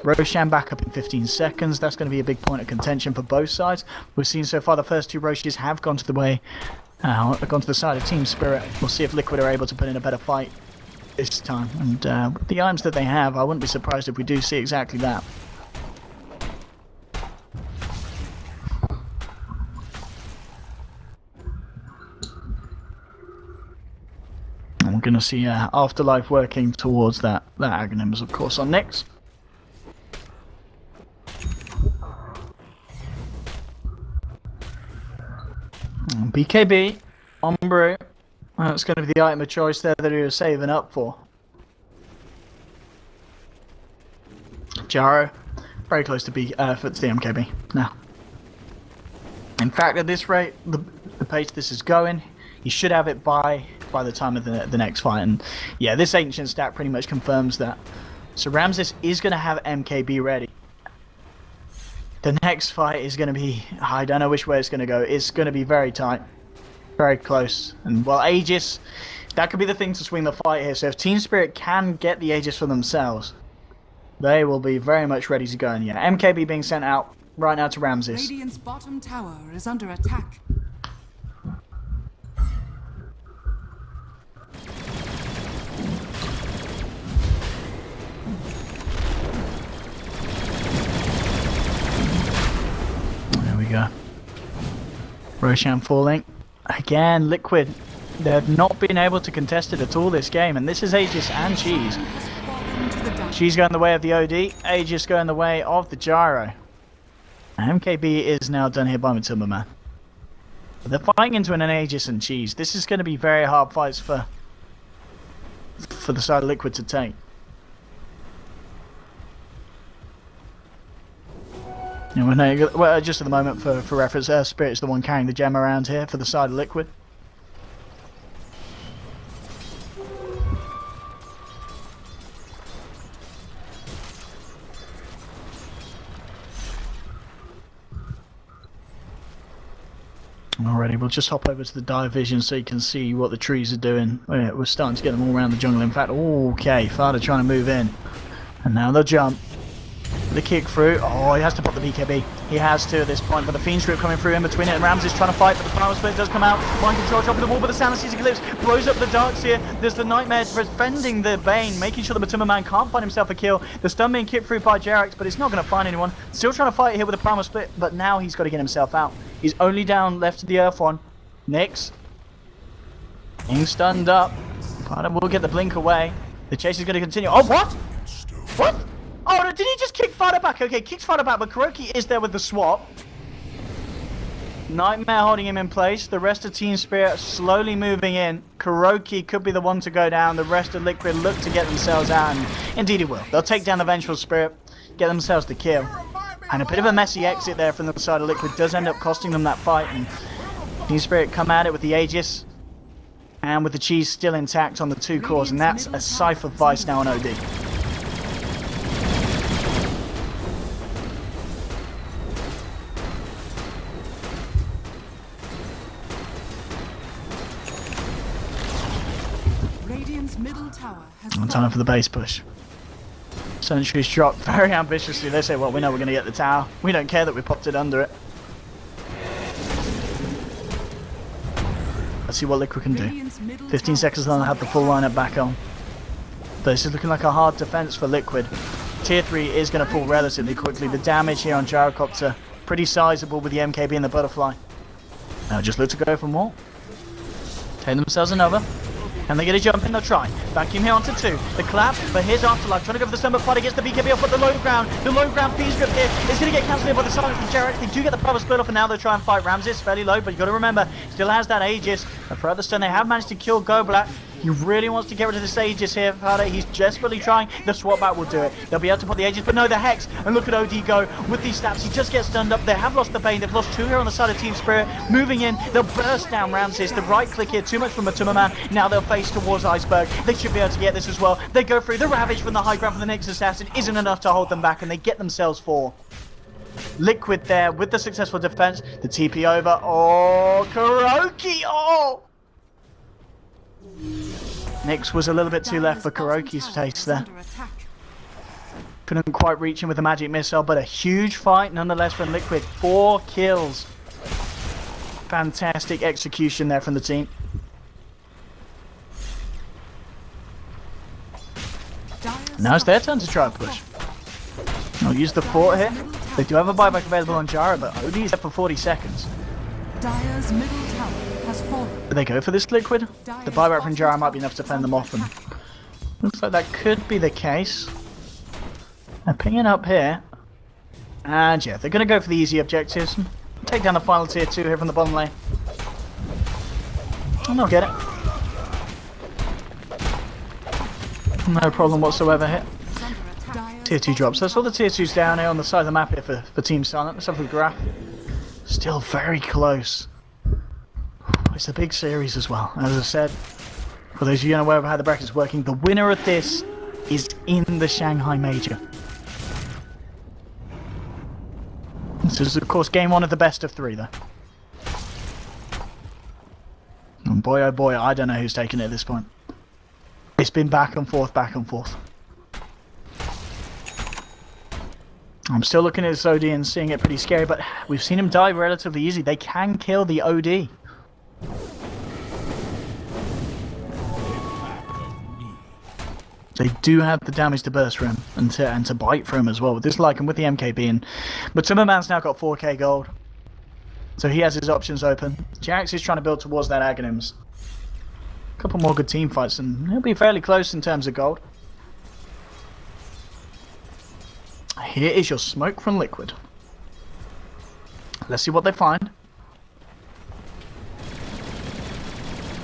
Roshan back up in 15 seconds. That's going to be a big point of contention for both sides. We've seen so far the first two Roshes have gone to the side of Team Spirit. We'll see if Liquid are able to put in a better fight this time. And with the items that they have, I wouldn't be surprised if we do see exactly that. And we're going to see Afterlife working towards that Aghanims, of course, on next. BKB, Ombre, that's going to be the item of choice there that he was saving up for. Gyro, very close to the MKB now. In fact, at this rate, the pace this is going, he should have it by the time of the next fight. And yeah, this ancient stat pretty much confirms that. So Ramses is going to have MKB ready. The next fight is going to be, I don't know which way it's going to go. It's going to be very tight, very close. And well, Aegis, that could be the thing to swing the fight here. So if Team Spirit can get the Aegis for themselves, they will be very much ready to go. And yeah, MKB being sent out right now to Ramses. Radiant's bottom tower is under attack. There we go. Roshan falling. Again, Liquid. They have not been able to contest it at all this game. And this is Aegis and Cheese. Cheese going the way of the OD. Aegis going the way of the Gyro. MKB is now done here by Matumba. They're fighting into an Aegis and Cheese. This is going to be very hard fights for the side of Liquid to take. Well, just at the moment, for reference, Spirit's the one carrying the gem around here for the side of Liquid. Alrighty, we'll just hop over to the dive vision so you can see what the trees are doing. Oh, yeah, we're starting to get them all around the jungle. In fact, okay, Fada trying to move in. And now they'll jump. The kick through. Oh, he has to pop the BKB. He has to at this point, but the Fiend Strip coming through in between it, and Ramses trying to fight, but the Power Split does come out. Mind control, dropping the wall, but the Sound Sees Eclipse blows up the darks here. There's the Nightmare defending the Bane, making sure the Matumba Man can't find himself a kill. The stun being kicked through by Jerax, but it's not going to find anyone. Still trying to fight here with the Power Split, but now he's got to get himself out. He's only down left to the Earth one. Nyx being stunned up. But we'll get the blink away. The chase is going to continue. Oh, what? What? Oh, did he just kick Fada back? Okay, kicks Fada back, but Kuroki is there with the swap. Nightmare holding him in place. The rest of Team Spirit slowly moving in. Kuroki could be the one to go down. The rest of Liquid look to get themselves out, and indeed it will. They'll take down the Vengeful Spirit, get themselves the kill. And a bit of a messy exit there from the side of Liquid does end up costing them that fight. And Team Spirit come at it with the Aegis and with the cheese still intact on the two cores, and that's a Cypher Vice now on OD. Time for the base push. Sentry's dropped very ambitiously. They say, well, we know we're going to get the tower. We don't care that we popped it under it. Let's see what Liquid can do. 15 seconds and they'll have the full lineup back on. But this is looking like a hard defense for Liquid. Tier 3 is going to fall relatively quickly. The damage here on Gyrocopter, pretty sizable with the MKB and the Butterfly. Now just look to go for more. Take themselves another. Can they get a jump in? They'll try. Vacuum here onto 2. The clap, but here's Afterlife trying to go for the stun, but Fada gets the BKB off at the low ground. The low ground Fiend Strip here is going to get cancelled by the silence from Jerax. They do get the power split off, and now they'll try and fight Ramses. Fairly low, but you got to remember, still has that Aegis. But throughout the stun, they have managed to kill Goblat. He really wants to get rid of this Aegis here, Fada. He's desperately trying. The swap back will do it. They'll be able to put the Aegis, but no, the Hex. And look at OD go with these stabs. He just gets stunned up. They have lost the Bane. They've lost 2 here on the side of Team Spirit. Moving in, they'll burst down Ramses. The right click here, too much from Matumba Man. Now they'll face towards Iceberg. They should be able to get this as well. They go through. The Ravage from the high ground from the Nyx Assassin isn't enough to hold them back, and they get themselves 4. Liquid there with the successful defense. The TP over. Oh, Kuroki. Oh! Nyx was a little bit too left for Kuroki's taste there. Couldn't quite reach him with the magic missile, but a huge fight nonetheless from Liquid. 4 kills. Fantastic execution there from the team. Now it's their turn to try and push. They'll use the fort here. They do have a buyback available on Jara, but OD is up for 40 seconds. Dire's middle tower has fallen. Do they go for this Liquid? The buyback from Jara might be enough to fend them off, and looks like that could be the case. They're pinging up here. And yeah, they're going to go for the easy objectives. Take down the final tier 2 here from the bottom lane. And they'll get it. No problem whatsoever here. tier 2 drops. That's all the tier 2s down here on the side of the map here for Team Silent. Let's have a graph. Still very close. It's a big series as well. As I said, for those of you unaware of how the bracket's working, the winner of this is in the Shanghai Major. This is, of course, game 1 of the best of 3, though. And boy, oh boy, I don't know who's taking it at this point. It's been back and forth, back and forth. I'm still looking at this OD and seeing it pretty scary, but we've seen him die relatively easy. They can kill the OD. They do have the damage to burst for him and to bite for him as well with this like and with the MKB. And but Timmerman's now got 4k gold, so he has his options open. Jax is trying to build towards that Aghanims. A couple more good team fights and he'll be fairly close in terms of gold. Here is your smoke from Liquid. Let's see what they find.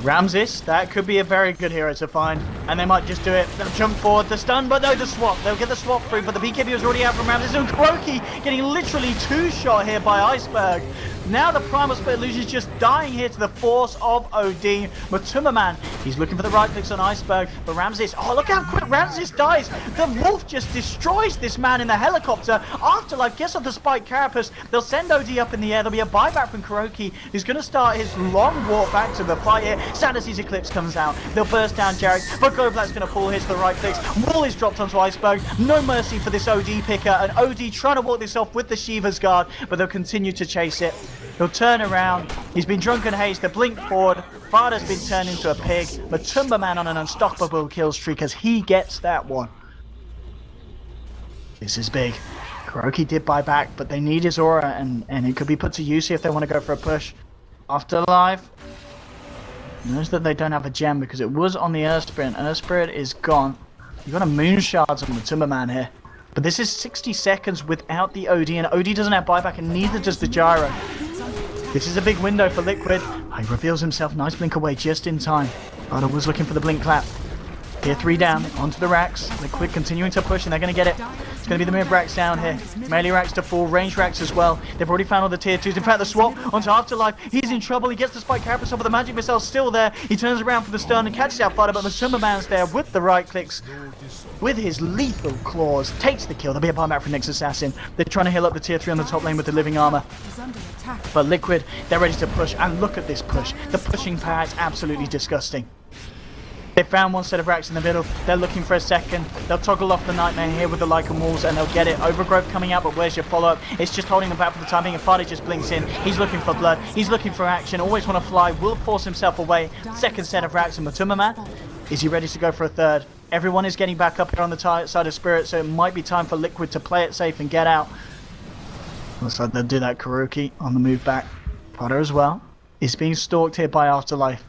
Ramses, that could be a very good hero to find. And they might just do it. They'll jump forward, the stun, but no, the swap. They'll get the swap through, but the BKB is already out from Ramses. And Kuroki getting literally 2-shot here by Iceberg. Now the Primal Split Illusion is just dying here to the force of OD. Matumbaman, he's looking for the right clicks on Iceberg, but Ramses, oh look how quick Ramses dies. The Wolf just destroys this man in the helicopter. Afterlife gets off the Spike Carapace. They'll send OD up in the air. There'll be a buyback from Kuroki, who's going to start his long walk back to the fight here. Sanity's Eclipse comes out. They'll burst down Jarek, but Goblat's going to pull hits the right clicks. Wall is dropped onto Iceberg. No mercy for this OD picker, and OD trying to walk this off with the Shiva's Guard, but they'll continue to chase it. He'll turn around. He's been drunken haze. The blink forward. Fada's been turned into a pig. Matumbaman on an unstoppable kill streak as he gets that one. This is big. Kuroki did buy back, but they need his aura, and it could be put to use if they want to go for a push. Afterlife. Notice that they don't have a gem because it was on the Earth Spirit. Earth Spirit is gone. You've got a Moon Shards on Matumbaman here. But this is 60 seconds without the OD, and OD doesn't have buyback, and neither does the Gyro. This is a big window for Liquid. He reveals himself. Nice blink away just in time. Oda was looking for the blink clap. Here 3 down, onto the racks. Liquid continuing to push, and they're going to get it. It's going to be the mid racks down here. Melee racks to full, range racks as well. They've already found all the tier 2s. In fact, the swap onto Afterlife. He's in trouble. He gets the Spike Carapace off, but the Magic Missile's still there. He turns around for the stun and catches out Fada, but Matumbaman's there with the right clicks. With his lethal claws, takes the kill. There'll be a buyback from Nyx Assassin. They're trying to heal up the tier 3 on the top lane with the living armor. But Liquid, they're ready to push, and look at this push. The pushing power is absolutely disgusting. They found one set of racks in the middle. They're looking for a second. They'll toggle off the Nightmare here with the Lycan Walls, and they'll get it. Overgrowth coming out, but where's your follow-up? It's just holding them back for the time being, and Fadi just blinks in. He's looking for blood. He's looking for action. Always want to fly. Will force himself away. Second set of racks, and Matumbaman, is he ready to go for a third? Everyone is getting back up here on the side of Spirit, so it might be time for Liquid to play it safe and get out. Looks like they'll do that. Kuroki on the move back. Potter as well. He's being stalked here by Afterlife.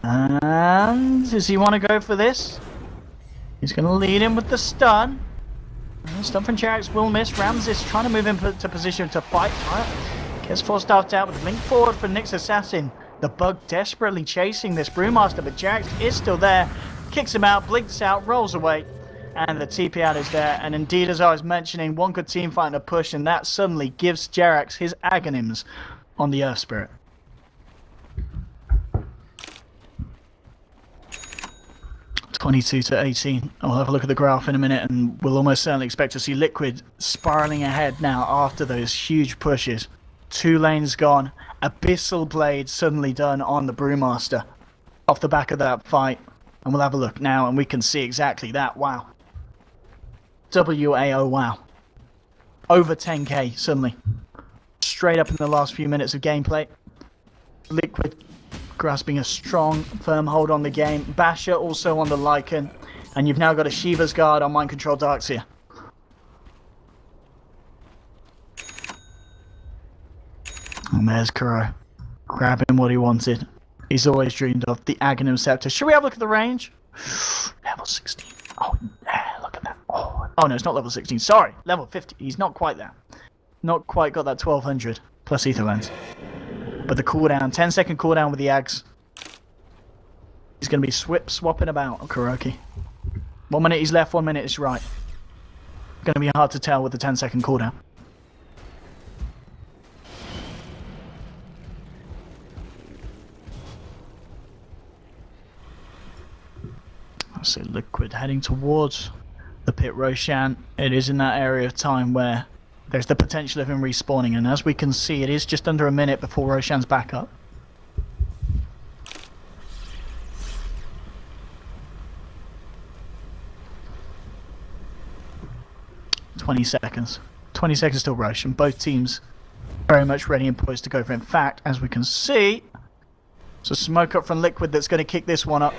And does he want to go for this? He's going to lead him with the stun. Stun from Jarex will miss. Ramses trying to move into position to fight. Gets forced out with the blink forward for Nyx Assassin. The Bug desperately chasing this Brewmaster, but Jarex is still there. Kicks him out, blinks out, rolls away. And the TP out is there. And indeed, as I was mentioning, one good team fight and a push, and that suddenly gives Jarex his Aghanims on the Earth Spirit. 22-18. I'll have a look at the graph in a minute, and we'll almost certainly expect to see Liquid spiraling ahead now after those huge pushes. 2 lanes gone. Abyssal Blade suddenly done on the Brewmaster off the back of that fight. And we'll have a look now, and we can see exactly that. Wow. WAO, wow. Over 10k suddenly. Straight up in the last few minutes of gameplay. Liquid grasping a strong, firm hold on the game. Basher also on the Lycan. And you've now got a Shiva's Guard on Mind Control Darkseer. And there's Kuro. Grabbing what he wanted. He's always dreamed of the Aghanim Scepter. Should we have a look at the range? Level 16. Oh, yeah, look at that. Oh, no, it's not level 16. Sorry, level 50. He's not quite there. Not quite got that 1200 plus Ether Lens. But the cooldown, 10-second cooldown with the Ags. He's going to be swapping about on Kuroki. 1 minute he's left, 1 minute is right. Going to be hard to tell with the 10-second cooldown. So Liquid heading towards the pit Roshan. It is in that area of time where there's the potential of him respawning, and as we can see, it is just under a minute before Roshan's back up. 20 seconds. 20 seconds till Roshan. Both teams very much ready and poised to go for it. In fact, as we can see, it's a smoke up from Liquid that's going to kick this one up.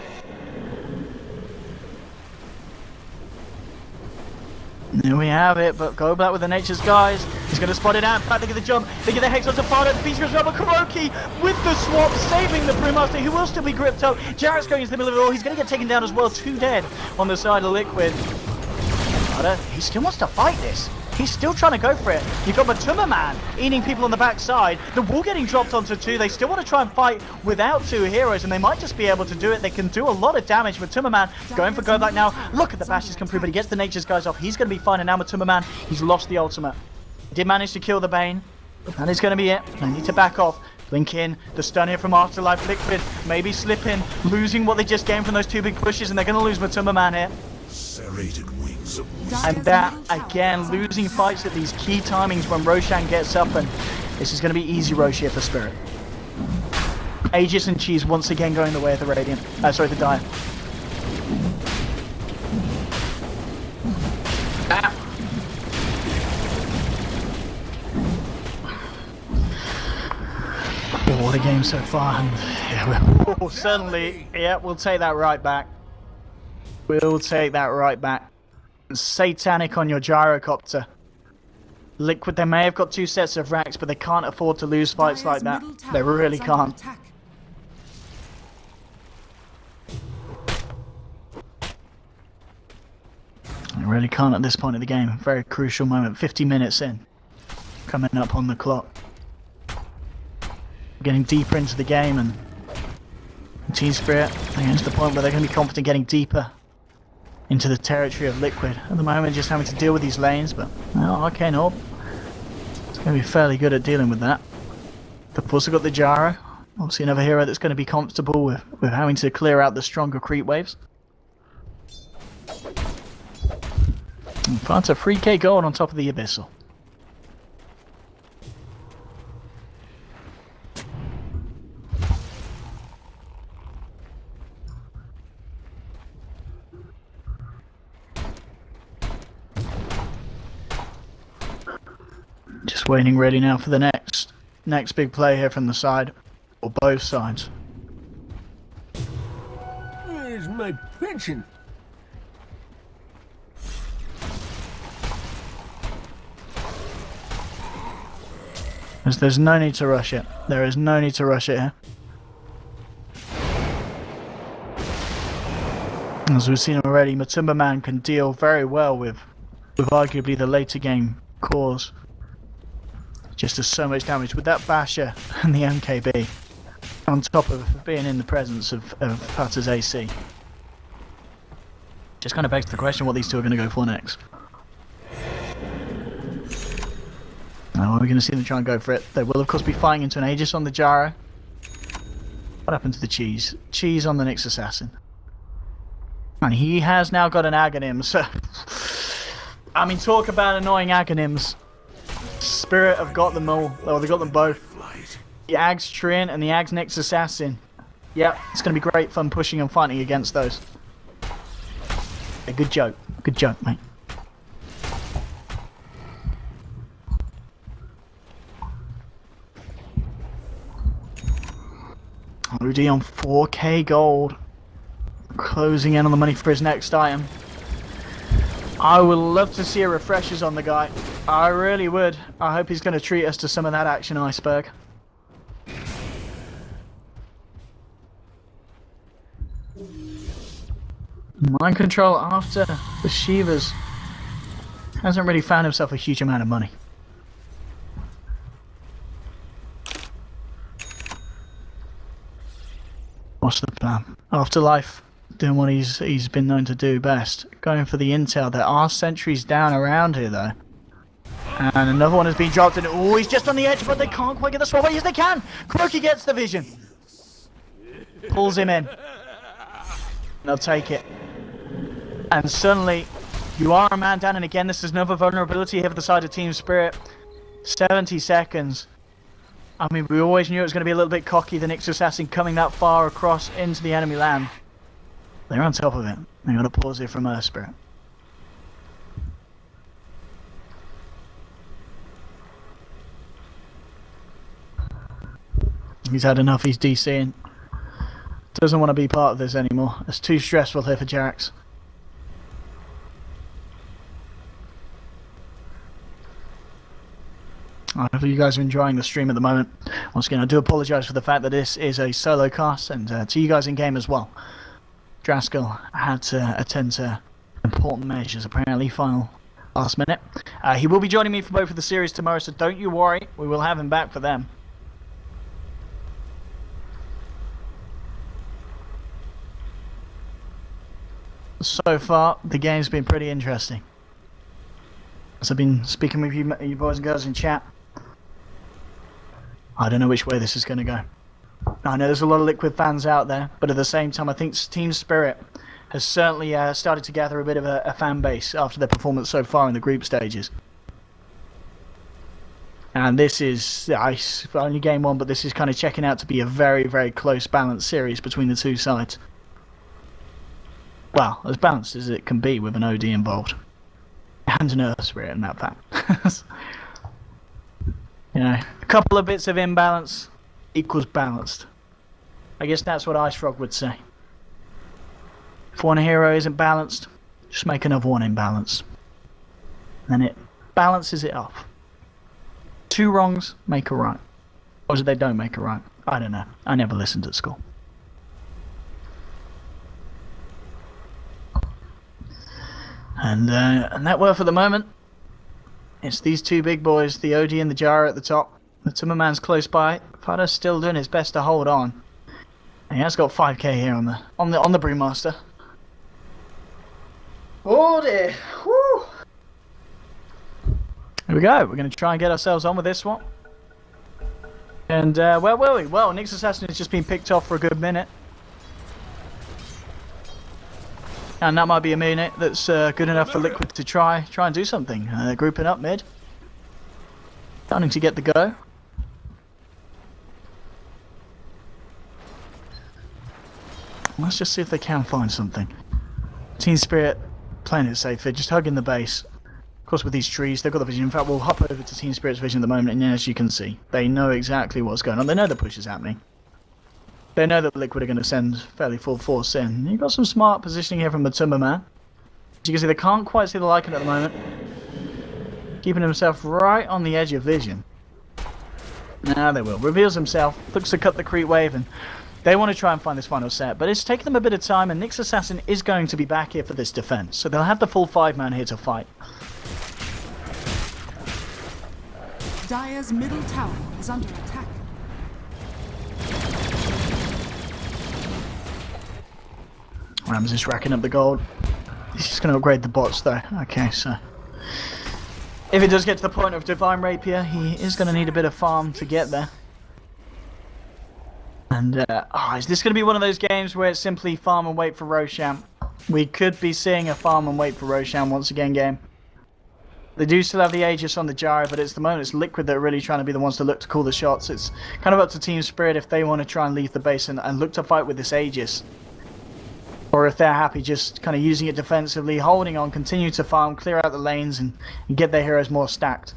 There we have it, but go back with the Nature's guys. He's going to spot it out. In fact, they get the jump. They get the Hex onto Fado. The piece goes rubber. Kuroki with the swap, saving the Brewmaster, who will still be gripped up. Jarrett's going into the middle of it all. He's going to get taken down as well. 2 dead on the side of Liquid. But he still wants to fight this. He's still trying to go for it. You've got Matuma Man eating people on the backside. The wall getting dropped onto 2. They still want to try and fight without 2 heroes, and they might just be able to do it. They can do a lot of damage. Matuma Man going for go back now. Look at the bashes come through, but he gets the Nature's guys off. He's going to be fine, and now Matuma Man, he's lost the ultimate. He did manage to kill the Bane. That is going to be it. They need to back off. Blink in, the stun here from Afterlife. Liquid maybe slipping, losing what they just gained from those 2 big pushes, and they're going to lose Matuma Man here. Serrated wings of And that, again, losing fights at these key timings when Roshan gets up, and this is going to be easy Rosh here for Spirit. Aegis and Cheese once again going the way of the Radiant. Sorry, the Dire. Oh, what a game so far. And, yeah, certainly, yeah, we'll take that right back. We'll take that right back. Satanic on your gyrocopter. Liquid, they may have got 2 sets of racks, but they can't afford to lose fights like that. They really can't. They really can't at this point of the game. Very crucial moment. 50 minutes in. Coming up on the clock. Getting deeper into the game, and Team Spirit are getting to the point where they're going to be confident getting deeper into the territory of Liquid. At the moment, just having to deal with these lanes, but Arcane Orb, it's going to be fairly good at dealing with that. They've also got the Gyro, obviously another hero that's going to be comfortable with having to clear out the stronger creep waves. And France a 3k gold on top of the Abyssal. Just waiting ready now for the next big play here from the side, or both sides. Where's my pension? There's no need to rush it. There is no need to rush it here. As we've seen already, Matumba Man can deal very well with arguably the later game cores. Just does so much damage with that Basher and the MKB, on top of being in the presence of Fatah's AC. Just kind of begs the question what these two are going to go for next. Now, are we going to see them try and go for it? They will of course be firing into an Aegis on the Gyro. What happened to the Cheese? Cheese on the Nyx Assassin. And he has now got an Aghanim, so I mean, talk about annoying Aghanims. Spirit have got them all. Well, they got them both. The Ag's Trin and the Ag's Nyx Assassin. Yep, it's going to be great fun pushing and fighting against those. A good joke. Good joke, mate. Rudy on 4k gold. Closing in on the money for his next item. I would love to see a refreshers on the guy. I really would. I hope he's going to treat us to some of that action iceberg. Mind control after the Shivas hasn't really found himself a huge amount of money. What's the plan? Afterlife doing what he's been known to do best. Going for the intel. There are sentries down around here though. And another one has been dropped and oh, he's just on the edge, but they can't quite get the swap. Yes, they can! Croaky gets the vision. Pulls him in. They'll take it. And suddenly, you are a man down, and again, this is another vulnerability here for the side of Team Spirit. 70 seconds. I mean, we always knew it was going to be a little bit cocky, the Nyx Assassin coming that far across into the enemy land. They're on top of it. They got to pause here from Earth Spirit. He's had enough, he's DCing. Doesn't want to be part of this anymore. It's too stressful here for Jax. I hope you guys are enjoying the stream at the moment. Once again, I do apologise for the fact that this is a solo cast, and to you guys in game as well. Draskell had to attend to important measures, apparently, final last minute. He will be joining me for both of the series tomorrow, so don't you worry, we will have him back for them. So far, the game's been pretty interesting. As I've been speaking with you boys and girls in chat, I don't know which way this is going to go. I know there's a lot of Liquid fans out there, but at the same time, I think Team Spirit has certainly started to gather a bit of a fan base after their performance so far in the group stages. And this is only game one, but this is kind of checking out to be a very, very close, balanced series between the two sides. Well, as balanced as it can be with an OD involved. And an Earth Spirit in that fact. You know, a couple of bits of imbalance equals balanced. I guess that's what Ice Frog would say. If one hero isn't balanced, just make another one imbalanced. And it balances it off. Two wrongs make a right. Or is it they don't make a right? I don't know. I never listened at school. And that worth at the moment. It's these two big boys, the OD and the Jara at the top. The Timmerman's close by. Fada's still doing his best to hold on. And he has got 5k here on the Brewmaster. Oh dear. Woo. Here we go. We're going to try and get ourselves on with this one. And where were we? Well, Nyx Assassin has just been picked off for a good minute. And that might be a minute that's good enough for Liquid to try and do something. Grouping up mid. Starting to get the go. Let's just see if they can find something. Team Spirit playing it safe. They're just hugging the base. Of course, with these trees, they've got the vision. In fact, we'll hop over to Team Spirit's vision at the moment, and as you can see, they know exactly what's going on. They know the push is happening. They know that Liquid are going to send fairly full force in. You've got some smart positioning here from the Timberman. As you can see, they can't quite see the Lycan at the moment. Keeping himself right on the edge of vision. Now they will. Reveals himself, looks to cut the creep wave, and they want to try and find this final set. But it's taken them a bit of time, and Nyx Assassin is going to be back here for this defense. So they'll have the full 5-man here to fight. Dire's middle tower is under attack. Rams is racking up the gold. He's just going to upgrade the bots though. Okay, so if it does get to the point of Divine Rapier, he is going to need a bit of farm to get there. And is this going to be one of those games where it's simply farm and wait for Roshan? We could be seeing a farm and wait for Roshan once again game. They do still have the Aegis on the Gyro, but it's the moment it's Liquid that are really trying to be the ones to look to call the shots. It's kind of up to Team Spirit if they want to try and leave the base and look to fight with this Aegis. Or if they're happy just kind of using it defensively, holding on, continue to farm, clear out the lanes and get their heroes more stacked.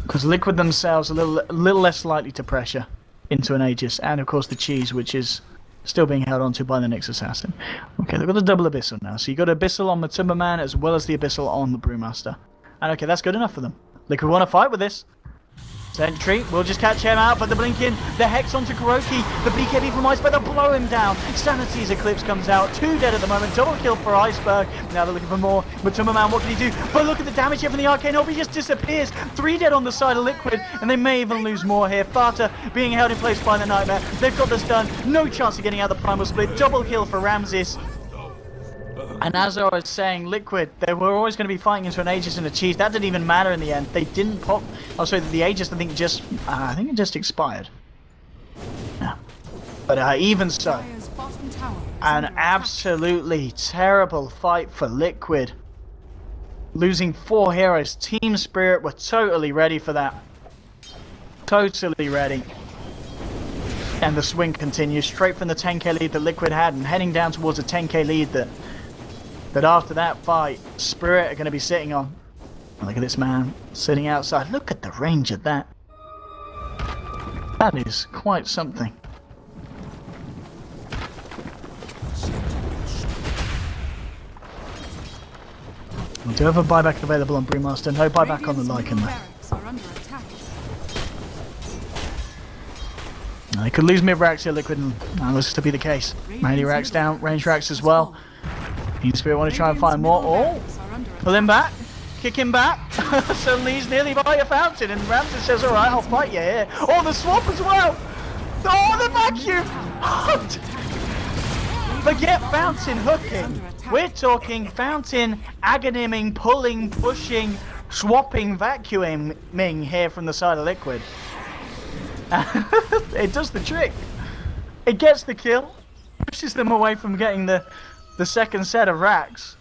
Because Liquid themselves are a little less likely to pressure into an Aegis. And of course the Cheese, which is still being held onto by the Nyx Assassin. Okay, they've got the double Abyssal now. So you've got Abyssal on the Timberman as well as the Abyssal on the Brewmaster. And okay, that's good enough for them. Liquid want to fight with this. Sentry will just catch him out, but the blinking, the Hex onto Kuroki, the BKB from Iceberg, they'll blow him down. Sanity's Eclipse comes out, 2 dead at the moment, double kill for Iceberg. Now they're looking for more, but Tumberman, what can he do? But look at the damage here from the Arcane Orb, he just disappears. 3 dead on the side of Liquid, and they may even lose more here. Fata being held in place by the Nightmare. They've got the stun, no chance of getting out the Primal Split, double kill for Ramses. And as I was saying, Liquid, they were always going to be fighting into an Aegis and a Chief. That didn't even matter in the end. They didn't pop. Oh, sorry, the Aegis, I think it just expired. Yeah. But even so, an absolutely terrible fight for Liquid. Losing 4 heroes. Team Spirit were totally ready for that. Totally ready. And the swing continues straight from the 10k lead that Liquid had and heading down towards a 10k lead that after that fight, Spirit are going to be sitting on. Look at this man sitting outside. Look at the range of that. That is quite something. We do have a buyback available on Brewmaster. No buyback on the Lycan though. They could lose mid-racks here, Liquid, and that looks to be the case. Melee racks down, range racks as well. Team Spirit want to try and find more. Oh, pull him back, kick him back. So Lee's nearly by a fountain, and Ramses says, all right, I'll fight you here. Oh, the swap as well. Oh, the vacuum. Forget fountain hooking. We're talking fountain, agoniming, pulling, pushing, swapping, vacuuming here from the side of Liquid. It does the trick. It gets the kill, pushes them away from getting the second set of racks.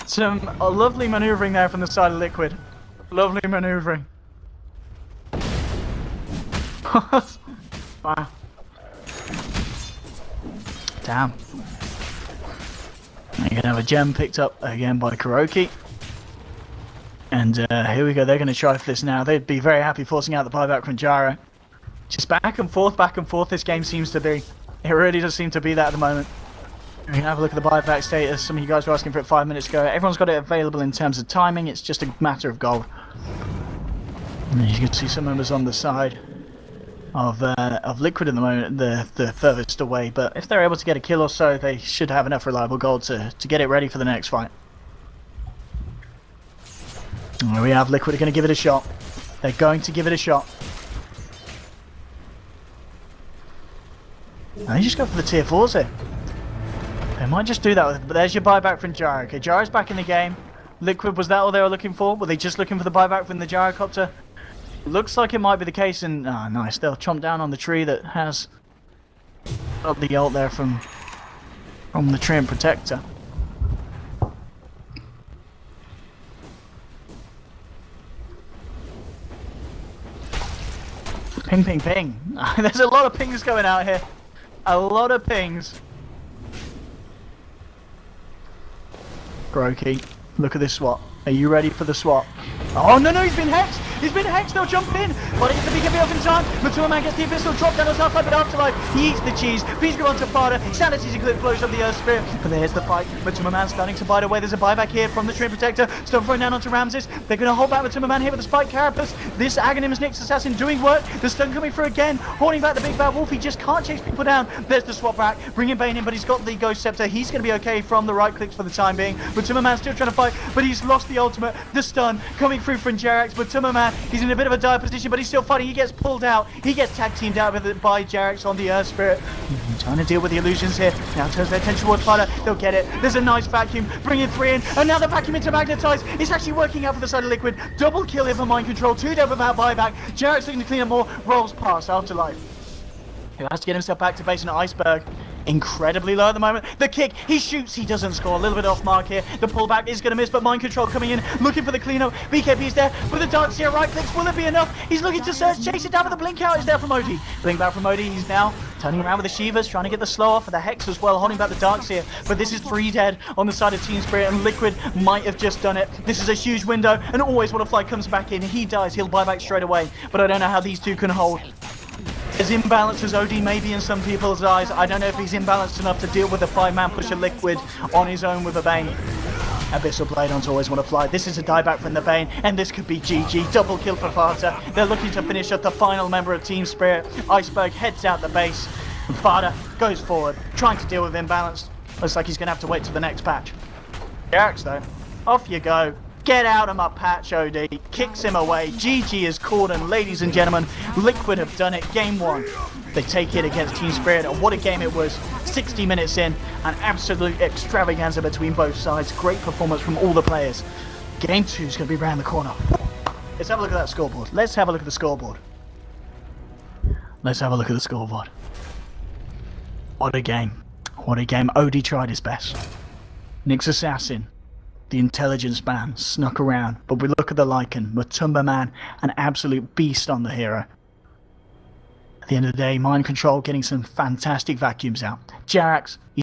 Some lovely maneuvering there from the side of Liquid. Lovely maneuvering. Wow. Damn. You're gonna have a gem picked up again by Kuroki. And here we go, they're gonna try for this now. They'd be very happy forcing out the buyback from Gyro. Just back and forth this game seems to be. It really does seem to be that at the moment. We can have a look at the buyback status. Some of you guys were asking for it 5 minutes ago. Everyone's got it available in terms of timing. It's just a matter of gold. And you can see some members on the side of Liquid at the moment, the furthest away. But if they're able to get a kill or so, they should have enough reliable gold to get it ready for the next fight. And there we have Liquid are going to give it a shot. They're going to give it a shot. And they just go for the tier 4s here. They might just do that, but there's your buyback from Gyro. Okay, Gyro's back in the game. Liquid, was that all they were looking for? Were they just looking for the buyback from the Gyrocopter? Looks like it might be the case, and nice. They'll chomp down on the tree that has got the ult there from the tree and protector. Ping, ping, ping. There's a lot of pings going out here. A lot of pings. Kuroki, look at this swap. Are you ready for the swap? Oh no, he's been hexed! He's been hexed, they'll jump in! But he gets the BKB off in time. Matua Man gets the Abyssal, drop down on Southside, but Afterlife, he eats the cheese. Please go on to Fada. Sanity's Eclipse blows up the Earth Spirit. But there's the fight. Matua Man starting to bite away. There's a buyback here from the Tree Protector. Stone thrown down onto Ramses. They're going to hold back Matua Man here with the Spike Carapace. This Aghanims Nyx Assassin doing work. The stun coming through again. Holding back the Big Bad Wolf. He just can't chase people down. There's the swap back. Bringing Bane in, but he's got the Ghost Scepter. He's going to be okay from the right clicks for the time being. But Matua still trying to fight, but he's lost the ultimate. The stun coming through from Jerax, but Matua, he's in a bit of a dire position, but he's still fighting. He gets pulled out. He gets tag teamed out by Jerax on the Earth Spirit. Trying to deal with the illusions here. Now turns their attention towards Fada. They'll get it. There's a nice vacuum. Bringing 3 in. And now the vacuum into Magnetize. It's actually working out for the side of Liquid. Double kill here for Mind Control. 2 dead without buyback. Jerax looking to clean up more. Rolls past Afterlife. He has to get himself back to base in Iceberg. Incredibly low at the moment. The kick, he shoots, he doesn't score. A little bit off mark here. The pullback is going to miss, but Mind Control coming in, looking for the clean-up. BKB is there, but the Darkseer right clicks. Will it be enough? He's looking to search, chase it down, but the blink out is there from Odie. Blink back from Odie, he's now turning around with the Shivas, trying to get the slow off of the Hex as well, holding back the Darkseer. But this is 3 dead on the side of Team Spirit, and Liquid might have just done it. This is a huge window, and always when a fly comes back in, he dies, he'll buy back straight away. But I don't know how these two can hold. As imbalanced as OD may be in some people's eyes, I don't know if he's imbalanced enough to deal with a 5-man pusher Liquid on his own with a Bane. Abyssal Blade Ons always want to fly. This is a dieback from the Bane, and this could be GG. Double kill for Fata. They're looking to finish up the final member of Team Spirit. Iceberg heads out the base, and Fata goes forward, trying to deal with imbalance. Looks like he's going to have to wait till the next patch. Jarax, though, off you go. Get out of my patch, OD. Kicks him away. GG is called, and ladies and gentlemen, Liquid have done it. Game 1. They take it against Team Spirit, and what a game it was. 60 minutes in, an absolute extravaganza between both sides. Great performance from all the players. Game 2 is going to be around the corner. Let's have a look at that scoreboard. Let's have a look at the scoreboard. Let's have a look at the scoreboard. What a game. What a game. OD tried his best. Nyx Assassin, the intelligence man, snuck around, but we look at the Lycan, Matumba man, an absolute beast on the hero. At the end of the day, Mind Control getting some fantastic vacuums out. Jarax,